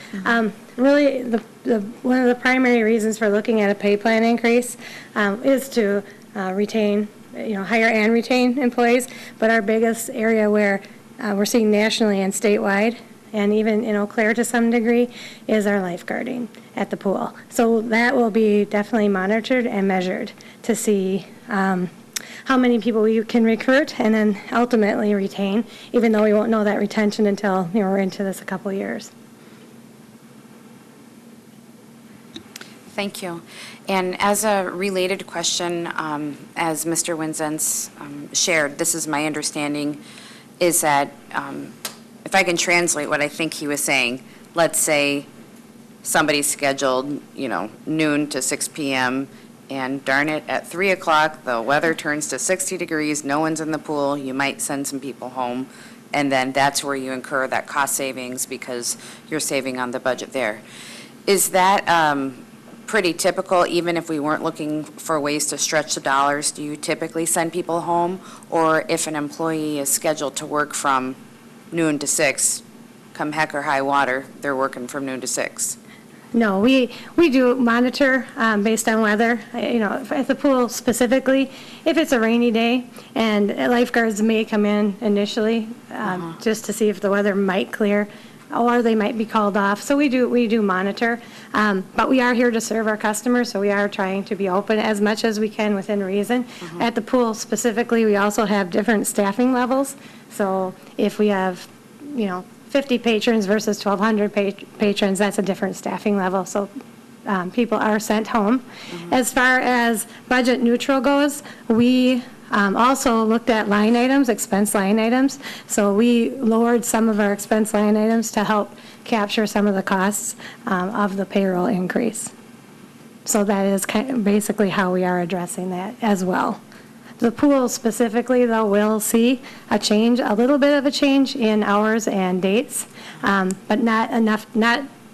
Really, one of the primary reasons for looking at a pay plan increase is to retain, hire and retain employees. But our biggest area where we're seeing nationally and statewide and even in Eau Claire to some degree, is our lifeguarding at the pool. So that will be definitely monitored and measured to see how many people we can recruit and then ultimately retain, even though we won't know that retention until we're into this a couple years. Thank you. And as a related question, as Mr. Winzenz shared, this is my understanding, is that if I can translate what I think he was saying, let's say somebody's scheduled, noon to 6 p.m., and darn it, at 3 o'clock, the weather turns to 60 degrees, no one's in the pool, you might send some people home, and then that's where you incur that cost savings because you're saving on the budget there. Is that pretty typical, even if we weren't looking for ways to stretch the dollars? Do you typically send people home? Or if an employee is scheduled to work from noon to 6, come heck or high water, they're working from noon to 6? No, we do monitor based on weather. At the pool specifically, if it's a rainy day, and lifeguards may come in initially just to see if the weather might clear, or they might be called off. So we do monitor, but we are here to serve our customers, so we are trying to be open as much as we can within reason. At the pool specifically, we also have different staffing levels. So if we have, 50 patrons versus 1,200 patrons, that's a different staffing level. So people are sent home. As far as budget neutral goes, we also looked at line items, expense line items. So we lowered some of our expense line items to help capture some of the costs of the payroll increase. So that is basically how we are addressing that as well. The pool specifically, though, will see a little bit of a change in hours and dates, but not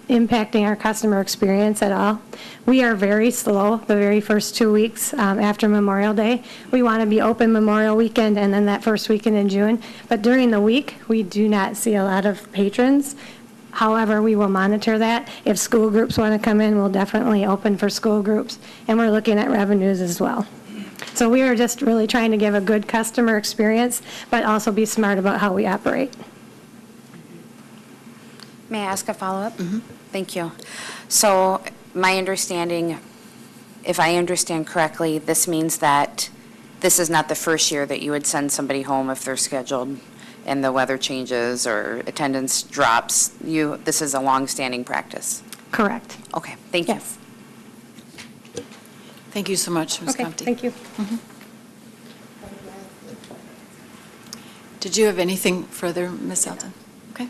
impacting our customer experience at all. We are very slow the very first 2 weeks after Memorial Day. We want to be open Memorial weekend and then that first weekend in June. But during the week, we do not see a lot of patrons. However, we will monitor that. If school groups want to come in, we'll definitely open for school groups. And we're looking at revenues as well. So we are just really trying to give a good customer experience, but also be smart about how we operate. May I ask a follow-up? Thank you. So my understanding, if I understand correctly, this means that this is not the first year that you would send somebody home if they're scheduled and the weather changes or attendance drops. This is a long-standing practice? Correct. Okay, thank you. Yes. Thank you so much, Ms. Okay, Compte. thank you. Did you have anything further, Ms. Elton? Okay.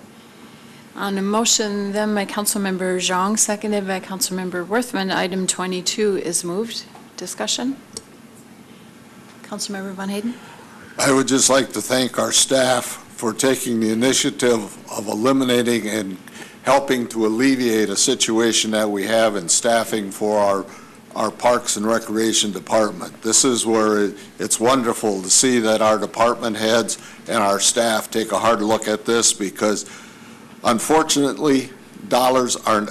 On a motion then by Councilmember Zhang, seconded by Councilmember Worthman, item 22 is moved. Discussion? Councilmember Von Hayden? I would just like to thank our staff for taking the initiative of eliminating and helping to alleviate a situation that we have in staffing for our Parks and Recreation Department. This is where it's wonderful to see that our department heads and our staff take a hard look at this, because unfortunately, dollars are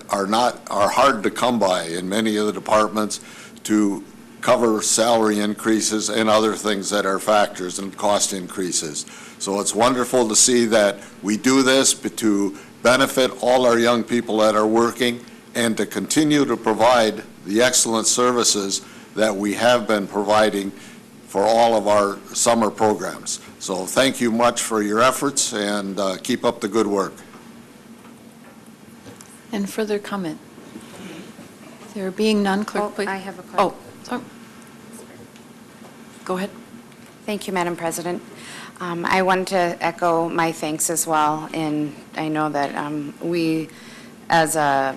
hard to come by in many of the departments to cover salary increases and other things that are factors and cost increases. So it's wonderful to see that we do this to benefit all our young people that are working and to continue to provide the excellent services that we have been providing for all of our summer programs. So thank you much for your efforts, and keep up the good work. And further comment? There being none, clerk, please. I have a question. Oh, sorry. Go ahead. Thank you, Madam President. I wanted to echo my thanks as well, and I know that we, as a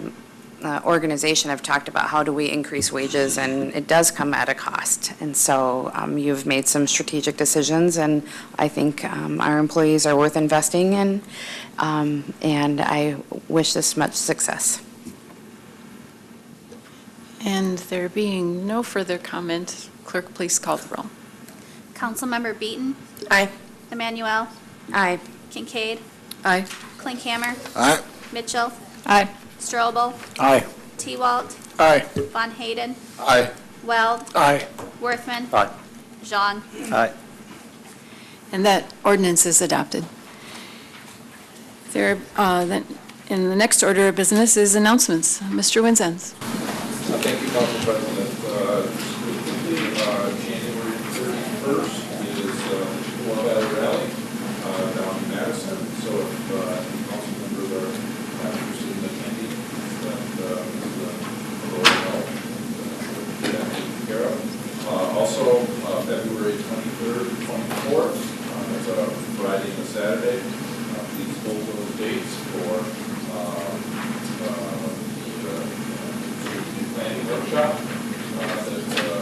organization, have talked about how do we increase wages, and it does come at a cost. And so you've made some strategic decisions, and I think our employees are worth investing in, and I wish this much success. And there being no further comment, clerk, please call the roll. Councilmember Beaton? Aye. Emmanuel? Aye. Kincaid? Aye. Klinkhammer? Aye. Mitchell? Aye. Strobel? Aye. T-Walt? Aye. Von Hayden? Aye. Weld? Aye. Worthman? Aye. Zhang? Aye. And that ordinance is adopted. There, in the next order of business is announcements. Mr. Winsens. Thank you, Council President. January 31st is War Valley Rally down in Madison. So if council members are interested in attending, then get that taken care of. Also, February 23rd, 24th, that's a Friday and a Saturday. Please hold those dates for the planning workshop that the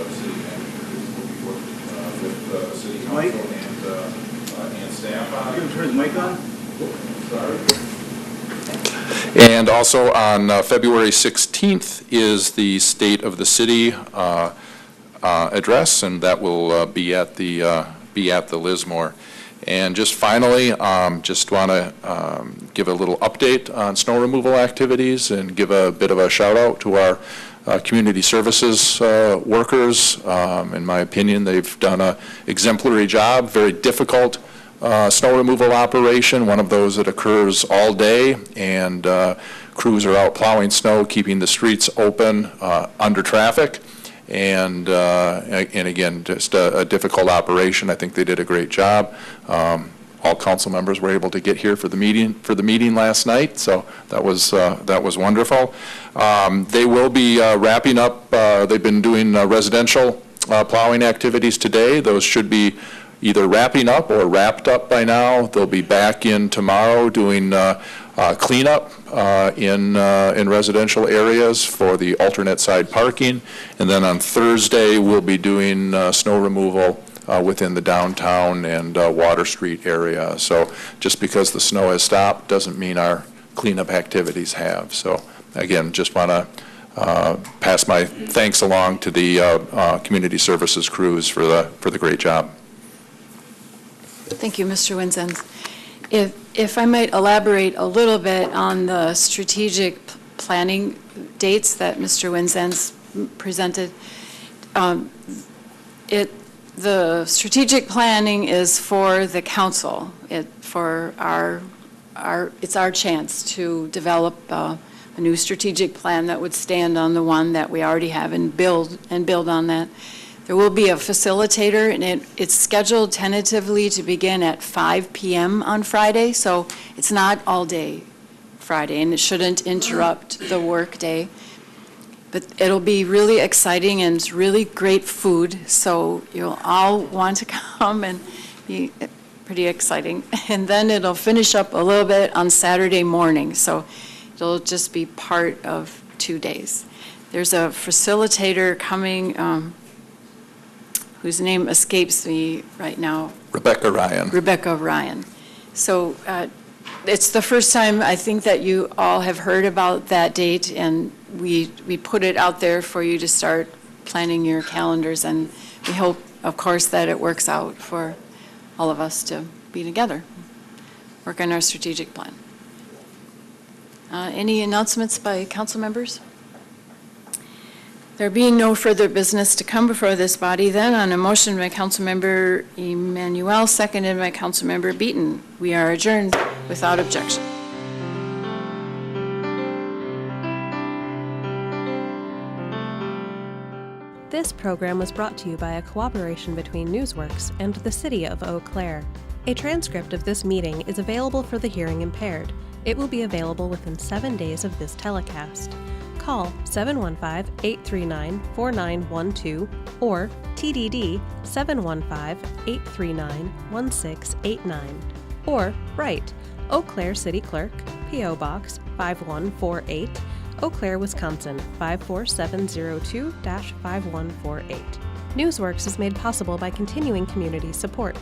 city manager will be working with the city council and staff on. You gonna turn the mic on? Sorry. And also on February 16th is the State of the City address, and that will be at the Lismore. And just finally, just want to give a little update on snow removal activities and give a bit of a shout out to our community services workers. In my opinion, they've done an exemplary job, very difficult snow removal operation, one of those that occurs all day, and crews are out plowing snow, keeping the streets open under traffic. And again, just a difficult operation. I think they did a great job. All council members were able to get here for the meeting last night, so that was wonderful. They will be wrapping up. They've been doing residential plowing activities today. Those should be either wrapping up or wrapped up by now. They'll be back in tomorrow doing cleanup in residential areas for the alternate side parking. And then on Thursday, we'll be doing snow removal within the downtown and Water Street area. So just because the snow has stopped doesn't mean our cleanup activities have. So again, just want to pass my thanks along to the community services crews for the great job. Thank you, Mr. Winsens. If I might elaborate a little bit on the strategic planning dates that Mr. Winsens presented. The strategic planning is for the council. It's our chance to develop a new strategic plan that would stand on the one that we already have and build on that. There will be a facilitator, and it's scheduled tentatively to begin at 5 p.m. on Friday, so it's not all day Friday, and it shouldn't interrupt the work day. But it'll be really exciting, and it's really great food, so you'll all want to come and be pretty exciting. And then it'll finish up a little bit on Saturday morning, so it'll just be part of 2 days. There's a facilitator coming, whose name escapes me right now. Rebecca Ryan. So it's the first time I think that you all have heard about that date, and we put it out there for you to start planning your calendars, and we hope, of course, that it works out for all of us to be together, work on our strategic plan. Any announcements by council members? There being no further business to come before this body, then, on a motion by Councilmember Emmanuel, seconded by Councilmember Beaton, we are adjourned without objection. This program was brought to you by a cooperation between Newsworks and the City of Eau Claire. A transcript of this meeting is available for the hearing impaired. It will be available within 7 days of this telecast. Call 715-839-4912 or TDD 715-839-1689. Or write Eau Claire City Clerk, P.O. Box 5148, Eau Claire, Wisconsin 54702-5148. Newsworks is made possible by continuing community support.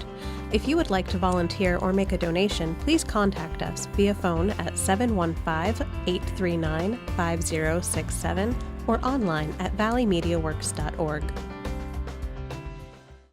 If you would like to volunteer or make a donation, please contact us via phone at 715-839-5067 or online at valleymediaworks.org.